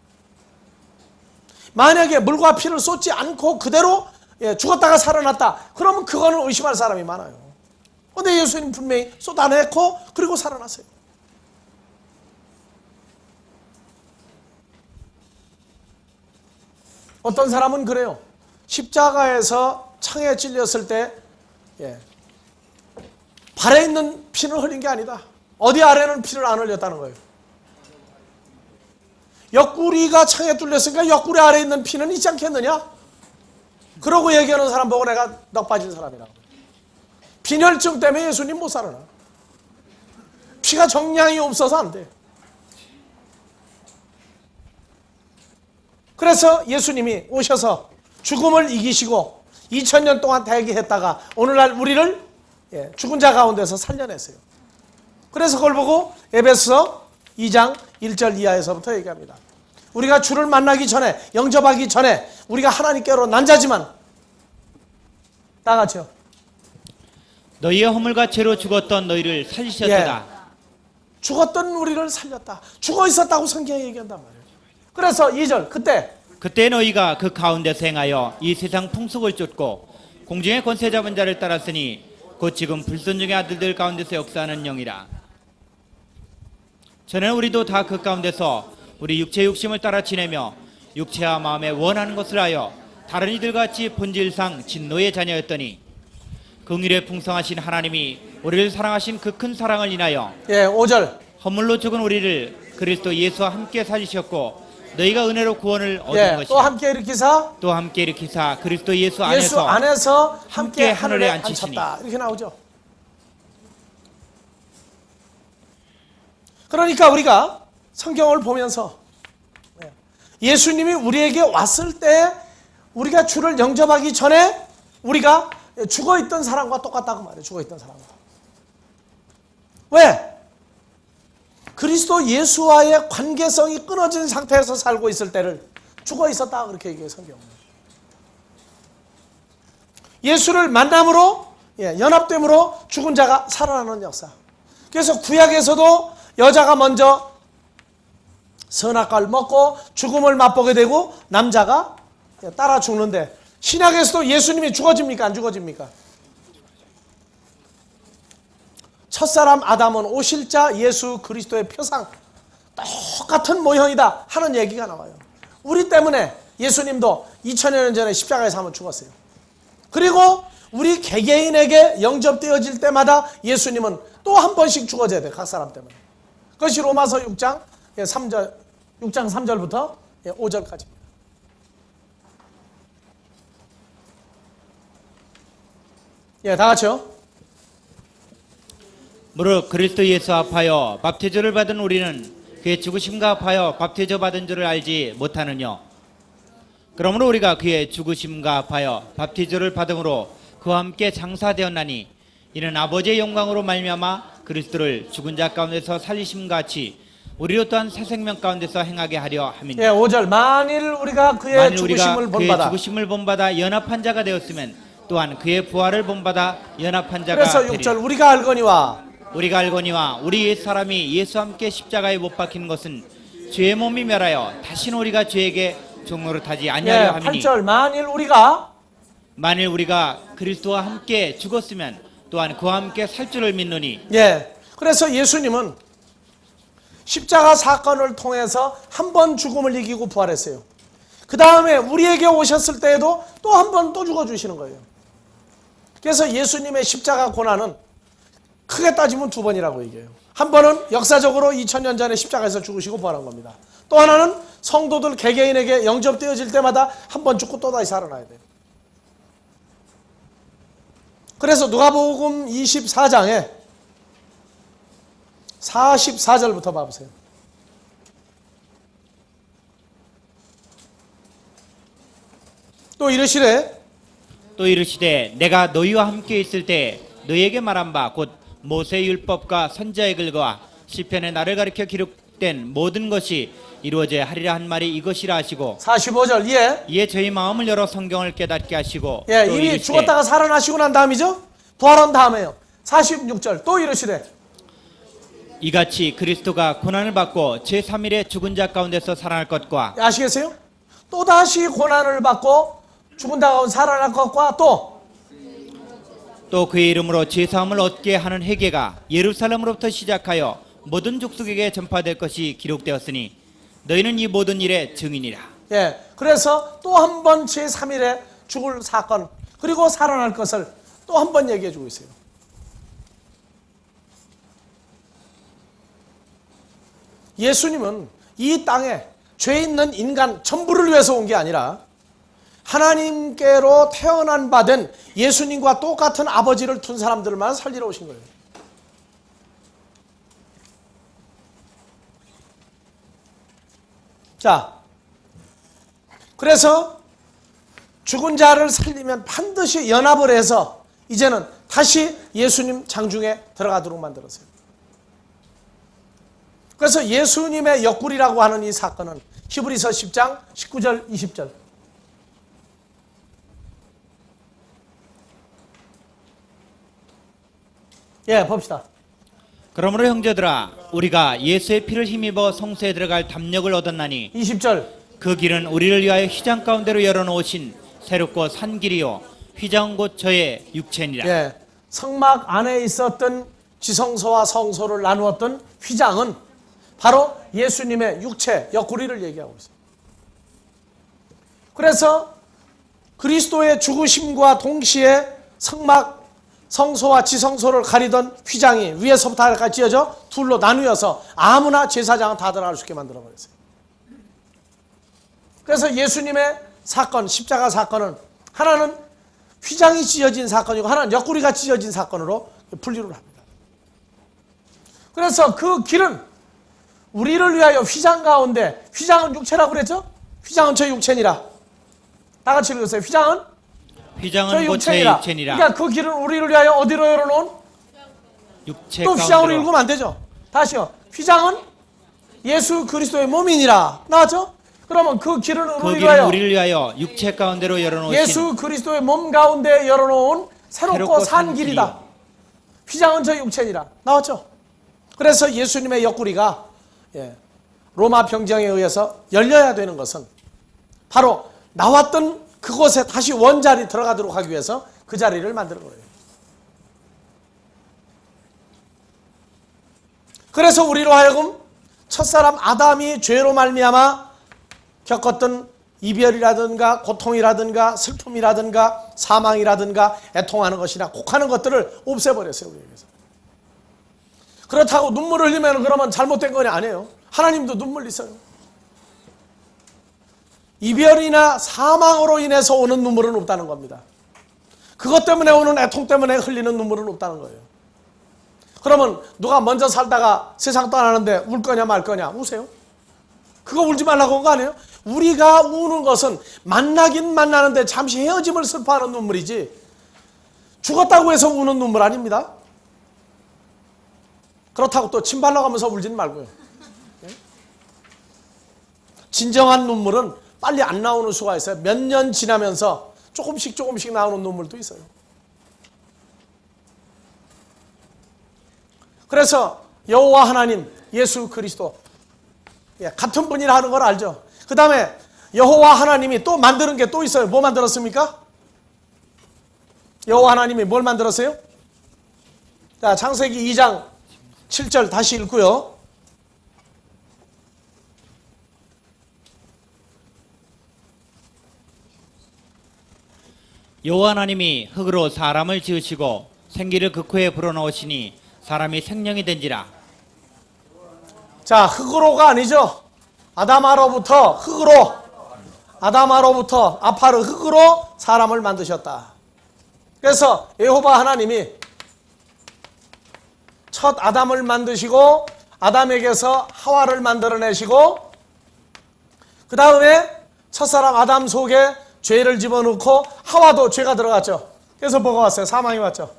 만약에 물과 피를 쏟지 않고 그대로 죽었다가 살아났다. 그러면 그거는 의심할 사람이 많아요. 그런데 예수님 분명히 쏟아냈고 그리고 살아났어요. 어떤 사람은 그래요. 십자가에서 창에 찔렸을 때 발에 있는 피는 흘린 게 아니다. 어디 아래는 피를 안 흘렸다는 거예요. 옆구리가 창에 뚫렸으니까 옆구리 아래에 있는 피는 있지 않겠느냐? 그러고 얘기하는 사람 보고 내가 넋 빠진 사람이라고. 빈혈증 때문에 예수님 못 살아나. 피가 정량이 없어서 안 돼. 그래서 예수님이 오셔서 죽음을 이기시고 2000년 동안 대기했다가 오늘날 우리를 죽은 자 가운데서 살려냈어요. 그래서 그걸 보고 에베소서 2장 1절 이하에서부터 얘기합니다. 우리가 주를 만나기 전에, 영접하기 전에 우리가 하나님께로 난자지만, 다 같이요. 너희의 허물과 죄로 죽었던 너희를 살리셨다. 죽었던 우리를 살렸다. 죽어 있었다고 성경이 얘기한단 말이에요. 그래서 2절, 그때 너희가 그 가운데서 행하여 이 세상 풍속을 쫓고 공중의 권세 잡은 자를 따랐으니 곧 지금 불순종의 아들들 가운데서 역사하는 영이라. 전에 우리도 다 그 가운데서 우리 육체의 욕심을 따라 지내며 육체와 마음에 원하는 것을 하여 다른 이들같이 본질상 진노의 자녀였더니 긍휼에 풍성하신 하나님이 우리를 사랑하신 그 큰 사랑을 인하여 5절 허물로 죽은 우리를 그리스도 예수와 함께 살리셨고 너희가 은혜로 구원을 얻은 것이다. 또 함께 일으키사 그리스도 예수 안에서 함께 하늘에 하늘에 앉히시니. 앉혔다. 이렇게 나오죠. 그러니까 우리가 성경을 보면서 예수님이 우리에게 왔을 때 우리가 주를 영접하기 전에 우리가 죽어있던 사람과 똑같다고 말해요. 죽어있던 사람과. 왜? 그리스도 예수와의 관계성이 끊어진 상태에서 살고 있을 때를 죽어있었다 그렇게 얘기해요. 성경은. 예수를 만남으로 연합됨으로 죽은 자가 살아나는 역사. 그래서 구약에서도 여자가 먼저 선악과를 먹고 죽음을 맛보게 되고 남자가 따라 죽는데 신약에서도 예수님이 죽어집니까? 안 죽어집니까? 첫사람 아담은 오실자 예수 그리스도의 표상, 똑같은 모형이다 하는 얘기가 나와요. 우리 때문에 예수님도 2000여 년 전에 십자가에서 한번 죽었어요. 그리고 우리 개개인에게 영접되어질 때마다 예수님은 또 한 번씩 죽어져야 돼요. 각 사람 때문에. 그것이 로마서 6장 3절부터 5절까지입니다. 다 같이요. 무릇 그리스도 예수 앞하여 밥티저를 받은 우리는 그의 죽으심과 합하여 밥티저 받은 줄을 알지 못하느뇨. 그러므로 우리가 그의 죽으심과 합하여 밥티저를 받음으로 그와 함께 장사되었나니 이는 아버지의 영광으로 말미암아 그리스도를 죽은 자 가운데서 살리심 같이 우리로 또한 새 생명 가운데서 행하게 하려 함이니라. 5절 만일 우리가 그의 죽으심을 본받아 연합한 자가 되었으면 또한 그의 부활을 본받아 연합한 자가 그래서 되리라. 6절 우리가 알거니와 우리 옛사람이 예수와 함께 십자가에 못 박히는 것은 죄의 몸이 멸하여 다시는 우리가 죄에게 종노릇하지 아니하려 함이니 8절 만일 우리가 그리스도와 함께 죽었으면 또한 그와 함께 살 줄을 믿노니. 그래서 예수님은 십자가 사건을 통해서 한 번 죽음을 이기고 부활했어요. 그 다음에 우리에게 오셨을 때에도 또 한 번 또 죽어주시는 거예요. 그래서 예수님의 십자가 고난은 크게 따지면 두 번이라고 얘기해요. 한 번은 역사적으로 2000년 전에 십자가에서 죽으시고 부활한 겁니다. 또 하나는 성도들 개개인에게 영접되어질 때마다 한 번 죽고 또 다시 살아나야 돼요. 그래서 누가복음 24장에 44절부터 봐보세요. 또 이르시되 내가 너희와 함께 있을 때 너희에게 말한 바 곧 모세 율법과 선지자의 글과 시편에 나를 가리켜 기록된 모든 것이 이루어져야 하리라 한 말이 이것이라 하시고 45절 이에 저희 마음을 열어 성경을 깨닫게 하시고 예, 또 이미 이르시되 죽었다가 살아나시고 난 다음이죠. 부활한 다음에요. 46절 또 이르시되 이같이 그리스도가 고난을 받고 제3일에 죽은 자 가운데서 살아날 것과 아시겠어요? 또다시 고난을 받고 죽은 자 가운데 살아날 것과 또 그의 이름으로 제사함을 얻게 하는 회개가 예루살렘으로부터 시작하여 모든 족속에게 전파될 것이 기록되었으니 너희는 이 모든 일의 증인이라. 예, 그래서 또 한 번 제3일에 죽을 사건 그리고 살아날 것을 또 한 번 얘기해 주고 있어요. 예수님은 이 땅에 죄 있는 인간 전부를 위해서 온 게 아니라 하나님께로 태어난 바 된 예수님과 똑같은 아버지를 둔 사람들만 살리러 오신 거예요. 자, 그래서 죽은 자를 살리면 반드시 연합을 해서 이제는 다시 예수님 장중에 들어가도록 만들었어요. 그래서 예수님의 옆구리라고 하는 이 사건은 히브리서 10장 19절 20절 예, 봅시다. 그러므로 형제들아 우리가 예수의 피를 힘입어 성소에 들어갈 담력을 얻었나니 20절 그 길은 우리를 위하여 휘장 가운데로 열어놓으신 새롭고 산 길이요 휘장은 곧 저의 육체니라. 예, 성막 안에 있었던 지성소와 성소를 나누었던 휘장은 바로 예수님의 육체, 옆구리를 얘기하고 있어요. 그래서 그리스도의 죽으심과 동시에 성막, 성소와 지성소를 가리던 휘장이 위에서부터 아래까지 찢어져 둘로 나누어서 아무나 제사장은 다 들어갈 수 있게 만들어버렸어요. 그래서 예수님의 사건, 십자가 사건은 하나는 휘장이 찢어진 사건이고 하나는 옆구리가 찢어진 사건으로 분류를 합니다. 그래서 그 길은 우리를 위하여 휘장 가운데, 휘장은 육체라고 그랬죠? 휘장은 저 육체니라. 다 같이 읽으세요. 휘장은 곧 저의 육체니라. 그러니까 그 길은 우리를 위하여 어디로 열어놓은? 육체 또 휘장으로 가운데로. 읽으면 안 되죠. 다시요. 휘장은 예수 그리스도의 몸이니라. 나왔죠? 그러면 그 길은 우리를 위하여 육체 가운데로 열어놓으신 예수 그리스도의 몸 가운데 열어놓은 새롭고 산 길이다. 휘장은 저 육체니라. 나왔죠? 그래서 예수님의 옆구리가 로마 병정에 의해서 열려야 되는 것은 바로 나왔던 그곳에 다시 원자리 들어가도록 하기 위해서 그 자리를 만드는 거예요. 그래서 우리로 하여금 첫사람 아담이 죄로 말미암아 겪었던 이별이라든가 고통이라든가 슬픔이라든가 사망이라든가 애통하는 것이나 곡하는 것들을 없애버렸어요. 우리에게서. 그렇다고 눈물을 흘리면 그러면 잘못된 건 아니에요. 하나님도 눈물 있어요. 이별이나 사망으로 인해서 오는 눈물은 없다는 겁니다. 그것 때문에 오는 애통 때문에 흘리는 눈물은 없다는 거예요. 그러면 누가 먼저 살다가 세상 떠나는데 울 거냐 말 거냐? 우세요. 그거 울지 말라고 한 거 아니에요? 우리가 우는 것은 만나긴 만나는데 잠시 헤어짐을 슬퍼하는 눈물이지 죽었다고 해서 우는 눈물 아닙니다. 그렇다고 또 침 발라가면서 울지는 말고요. 진정한 눈물은 빨리 안 나오는 수가 있어요. 몇 년 지나면서 조금씩 나오는 눈물도 있어요. 그래서 여호와 하나님, 예수 그리스도 같은 분이라 하는 걸 알죠. 그 다음에 여호와 하나님이 또 만드는 게 또 있어요. 뭐 만들었습니까? 여호와 하나님이 뭘 만들었어요? 자, 창세기 2장 7절 다시 읽고요. 여호와 하나님이 흙으로 사람을 지으시고 생기를 그 코에 불어넣으시니 사람이 생명이 된지라. 자, 흙으로가 아니죠. 아담아로부터 흙으로, 아담아로부터 아파르 흙으로 사람을 만드셨다. 그래서 여호와 하나님이 첫 아담을 만드시고 아담에게서 하와를 만들어내시고 그 다음에 첫사람 아담 속에 죄를 집어넣고 하와도 죄가 들어갔죠. 그래서 뭐가 왔어요? 사망이 왔죠.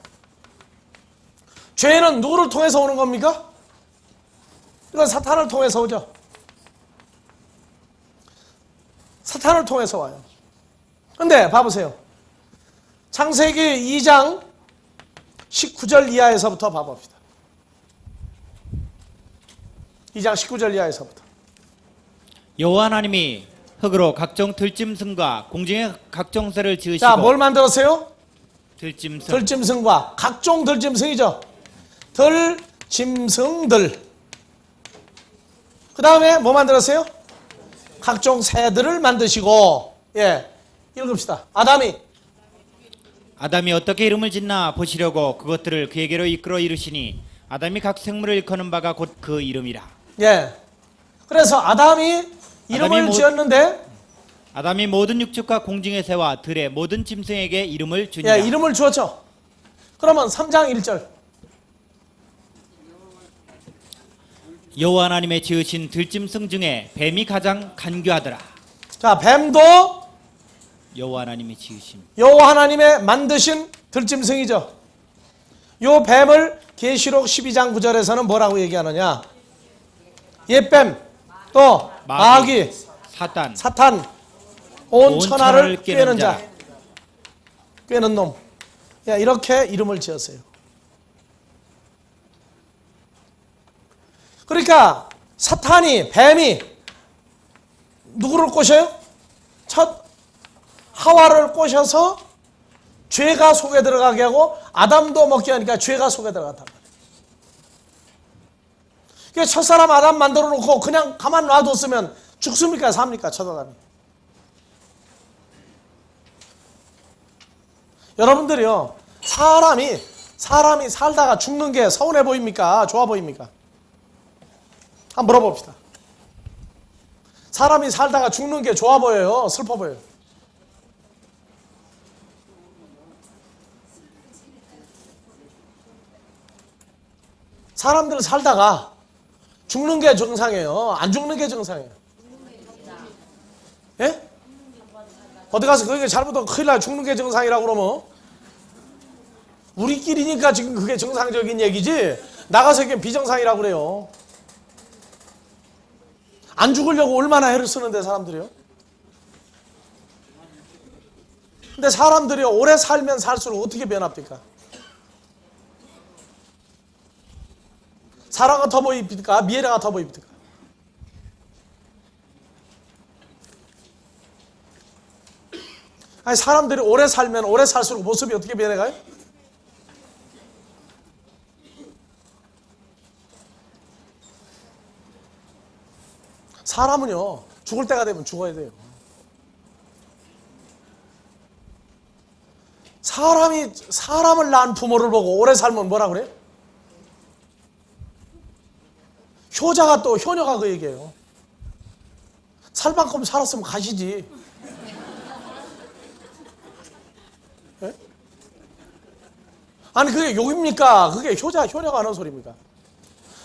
죄는 누구를 통해서 오는 겁니까? 이건 사탄을 통해서 오죠. 사탄을 통해서 와요. 근데 봐보세요. 창세기 2장 19절 이하에서부터 봐봅시다. 2장 19절 이하에서부터. 여호와 하나님이 흙으로 각종 들짐승과 공중의 각종 새를 지으시고. 자, 뭘 만들었어요? 들짐승. 들짐승과 각종 들짐승이죠. 들짐승들. 그 다음에 뭐 만들었어요? 각종 새들을 만드시고. 예, 읽읍시다. 아담이 어떻게 이름을 짓나 보시려고 그것들을 그에게로 이끌어 이르시니 아담이 각 생물을 일컫는 바가 곧 그 이름이라. 예. 그래서 아담이 이름을 지었는데, 아담이 모든 육축과 공중의 새와 들의 모든 짐승에게 이름을 주니라. 예, 이름을 주었죠. 그러면 3장 1절. 여호와 하나님의 지으신 들짐승 중에 뱀이 가장 간교하더라. 자, 뱀도 여호와 하나님이 지으신. 여호와 하나님의 만드신 들짐승이죠. 요 뱀을 계시록 12장 9절에서는 뭐라고 얘기하느냐? 옛뱀, 또 마귀, 사탄, 온 천하를 꿰는 자, 꿰는 놈. 이렇게 이름을 지었어요. 그러니까 사탄이, 뱀이 누구를 꼬셔요? 첫 하와를 꼬셔서 죄가 속에 들어가게 하고 아담도 먹게 하니까 죄가 속에 들어갔단 말이에요. 그러니까 첫사람 아담 만들어 놓고 그냥 가만 놔뒀으면 죽습니까? 삽니까? 첫 아담이. 여러분들이요, 사람이 살다가 죽는 게 서운해 보입니까? 좋아 보입니까? 한번 물어봅시다. 사람이 살다가 죽는 게 좋아 보여요? 슬퍼 보여요? 사람들은 살다가 죽는 게 정상이에요? 안 죽는 게 정상이에요? 예? 어디 가서 그게 잘못하면 큰일 나요. 죽는 게 정상이라고 그러면. 우리끼리니까 지금 그게 정상적인 얘기지, 나가서 이게 비정상이라고 그래요. 안 죽으려고 얼마나 애를 쓰는데 사람들이요. 근데 사람들이 오래 살면 살수록 어떻게 변합니까? 사랑가 더 보입니까? 미래가 더 보입니까? 아니, 사람들이 오래 살면 오래 살수록 모습이 어떻게 변해가요? 사람은요, 죽을 때가 되면 죽어야 돼요. 사람을 낳은 부모를 보고 오래 살면 뭐라 그래요? 효자가 또 효녀가 그 얘기예요. 살 만큼 살았으면 가시지. 예? 아니, 그게 욕입니까? 그게 효녀가 하는 소리입니까?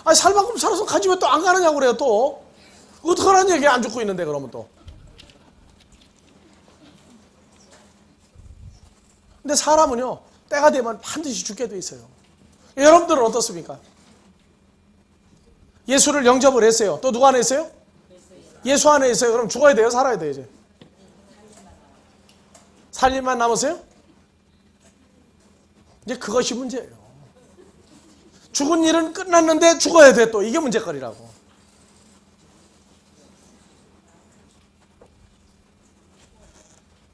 아니, 살 만큼 살아서 가지 왜 또 안 가느냐고 그래요, 또. 어떡하라는 얘기야, 안 죽고 있는데, 그러면 또. 근데 사람은요, 때가 되면 반드시 죽게 돼 있어요. 여러분들은 어떻습니까? 예수를 영접을 했어요. 또 누가 안에 있어요? 예수 안에 있어요. 그럼 죽어야 돼요? 살아야 돼요? 이제 살림만 남았어요? 이제 그것이 문제예요. 죽은 일은 끝났는데 죽어야 돼, 또. 이게 문제거리라고.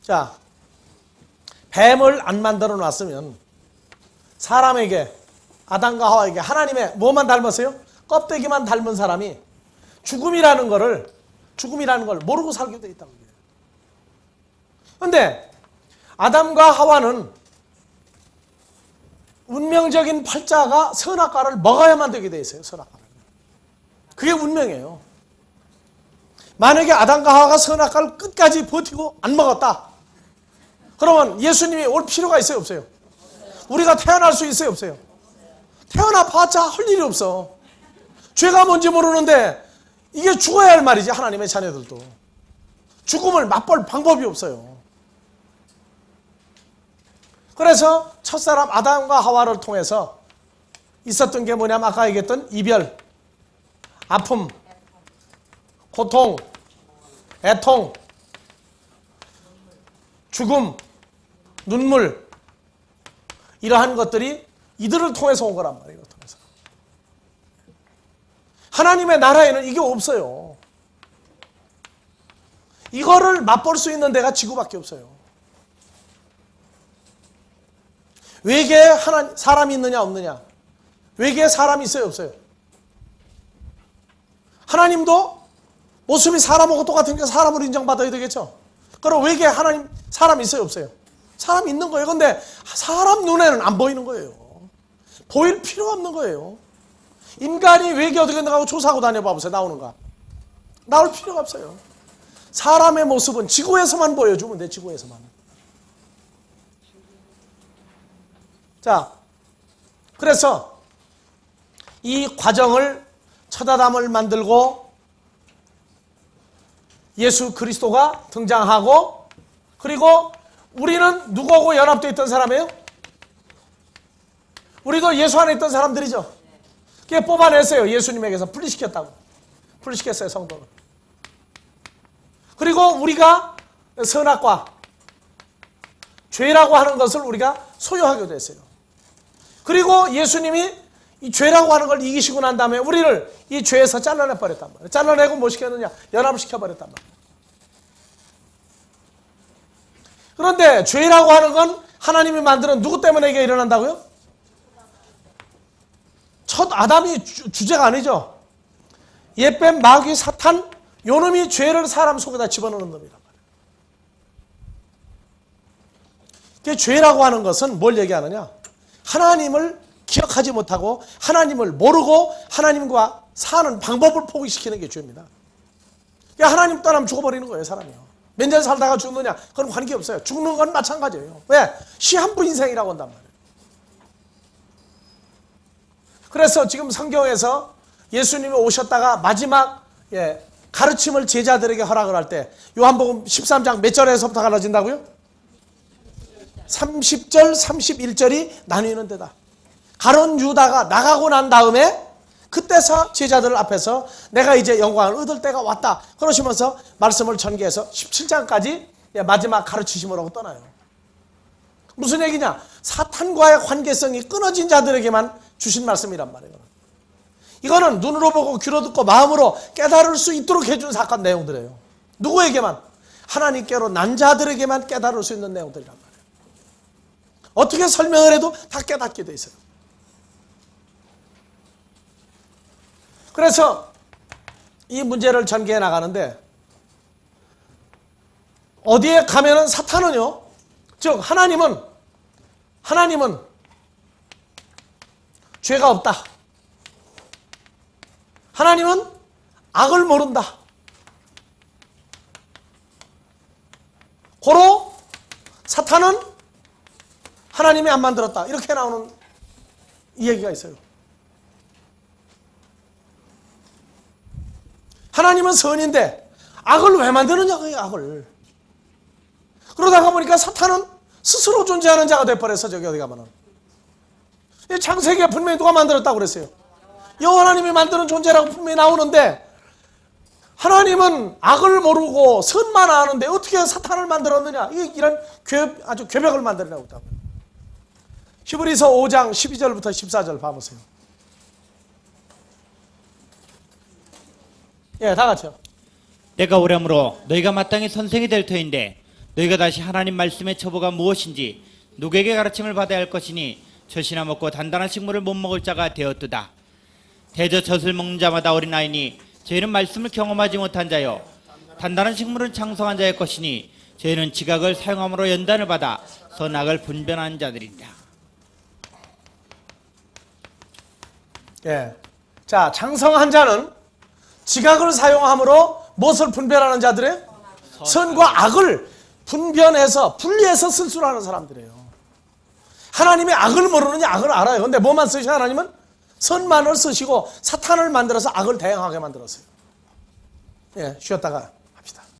자, 뱀을 안 만들어 놨으면 사람에게, 아담과 하와에게 하나님의 뭐만 닮았어요? 껍데기만 닮은 사람이 죽음이라는 걸 모르고 살게 돼 있다는 거예요. 그런데 아담과 하와는 운명적인 팔자가 선악과를 먹어야만 되게 돼 있어요. 선악과를. 그게 운명이에요. 만약에 아담과 하와가 선악과를 끝까지 버티고 안 먹었다. 그러면 예수님이 올 필요가 있어요, 없어요? 우리가 태어날 수 있어요, 없어요? 태어나 봤자 할 일이 없어. 죄가 뭔지 모르는데 이게 죽어야 할 말이지. 하나님의 자녀들도 죽음을 맛볼 방법이 없어요. 그래서 첫사람 아담과 하와를 통해서 있었던 게 뭐냐면 아까 얘기했던 이별, 아픔, 고통, 애통, 죽음, 눈물, 이러한 것들이 이들을 통해서 온 거란 말이에요. 이걸 통해서. 하나님의 나라에는 이게 없어요. 이거를 맛볼 수 있는 데가 지구밖에 없어요. 외계에 사람이 있느냐 없느냐? 외계에 사람이 있어요 없어요? 하나님도 모습이 사람하고 똑같으니까 사람으로 인정받아야 되겠죠. 그럼 외계에 하나님 사람이 있어요 없어요? 사람이 있는 거예요. 근데 사람 눈에는 안 보이는 거예요. 보일 필요가 없는 거예요. 인간이 외계 어떻게 나가고 조사하고 다녀봐보세요. 나오는가? 나올 필요가 없어요. 사람의 모습은 지구에서만 보여주면 돼. 지구에서만. 자, 그래서 이 과정을 첫 아담을 만들고 예수 그리스도가 등장하고, 그리고 우리는 누구하고 연합되어 있던 사람이에요? 우리도 예수 안에 있던 사람들이죠. 그게 뽑아냈어요. 예수님에게서 분리시켰다고. 분리시켰어요, 성도는. 그리고 우리가 선악과 죄라고 하는 것을 우리가 소유하게 됐어요. 그리고 예수님이 이 죄라고 하는 걸 이기시고 난 다음에 우리를 이 죄에서 잘라내 버렸단 말이에요. 잘라내고 뭐 시켰느냐? 연합을 시켜버렸단 말이에요. 그런데 죄라고 하는 건 하나님이 만드는 누구 때문에 이게 일어난다고요? 첫 아담이 주제가 아니죠. 옛뱀, 마귀, 사탄, 요놈이 죄를 사람 속에다 집어넣는 놈이란 말이에요. 죄라고 하는 것은 뭘 얘기하느냐? 하나님을 기억하지 못하고 하나님을 모르고 하나님과 사는 방법을 포기시키는 게 죄입니다. 하나님 떠나면 죽어버리는 거예요, 사람이요. 몇 년 살다가 죽느냐? 그건 관계없어요. 죽는 건 마찬가지예요. 왜? 시한부 인생이라고 한단 말이에요. 그래서 지금 성경에서 예수님이 오셨다가 마지막 가르침을 제자들에게 허락을 할 때 요한복음 13장 몇 절에서부터 갈라진다고요? 30절, 31절이 나뉘는 데다. 가룟 유다가 나가고 난 다음에 그때서 제자들 앞에서 내가 이제 영광을 얻을 때가 왔다 그러시면서 말씀을 전개해서 17장까지 마지막 가르치심을 하고 떠나요. 무슨 얘기냐? 사탄과의 관계성이 끊어진 자들에게만 주신 말씀이란 말이에요. 이거는 눈으로 보고 귀로 듣고 마음으로 깨달을 수 있도록 해준 사건 내용들이에요. 누구에게만? 하나님께로 난 자들에게만 깨달을 수 있는 내용들이란 말이에요. 어떻게 설명을 해도 다 깨닫게 돼 있어요. 그래서 이 문제를 전개해 나가는데 어디에 가면은 사탄은요, 즉 하나님은 죄가 없다. 하나님은 악을 모른다. 고로 사탄은 하나님이 안 만들었다. 이렇게 나오는 이야기가 있어요. 하나님은 선인데 악을 왜 만드느냐고요, 악을. 그러다가 보니까 사탄은 스스로 존재하는 자가 돼버려서 저기 어디 가면은. 창세기에 분명히 누가 만들었다고 그랬어요. 여호와 하나님이 만드는 존재라고 분명히 나오는데 하나님은 악을 모르고 선만 아는데 어떻게 사탄을 만들었느냐. 이런 아주 괴벽을 만들어내고 있다고. 히브리서 5장 12절부터 14절 봐보세요. 예, 다 같이요. 때가 오려므로 너희가 마땅히 선생이 될 터인데 너희가 다시 하나님 말씀의 처보가 무엇인지 누구에게 가르침을 받아야 할 것이니 젖이나 먹고 단단한 식물을 못 먹을 자가 되었도다. 대저 젖을 먹는 자마다 어린아이니 저희는 말씀을 경험하지 못한 자요 단단한 식물은 장성한 자의 것이니 저희는 지각을 사용함으로 연단을 받아 선악을 분별하는 자들이다. 예, 자, 장성한 자는 지각을 사용함으로 무엇을 분별하는 자들이에요? 선과 악을 분별해서 분리해서 쓸수하는 사람들이에요. 하나님이 악을 모르느냐? 악을 알아요. 근데 뭐만 쓰시죠? 하나님은 선만을 쓰시고 사탄을 만들어서 악을 대항하게 만들었어요. 예, 쉬었다가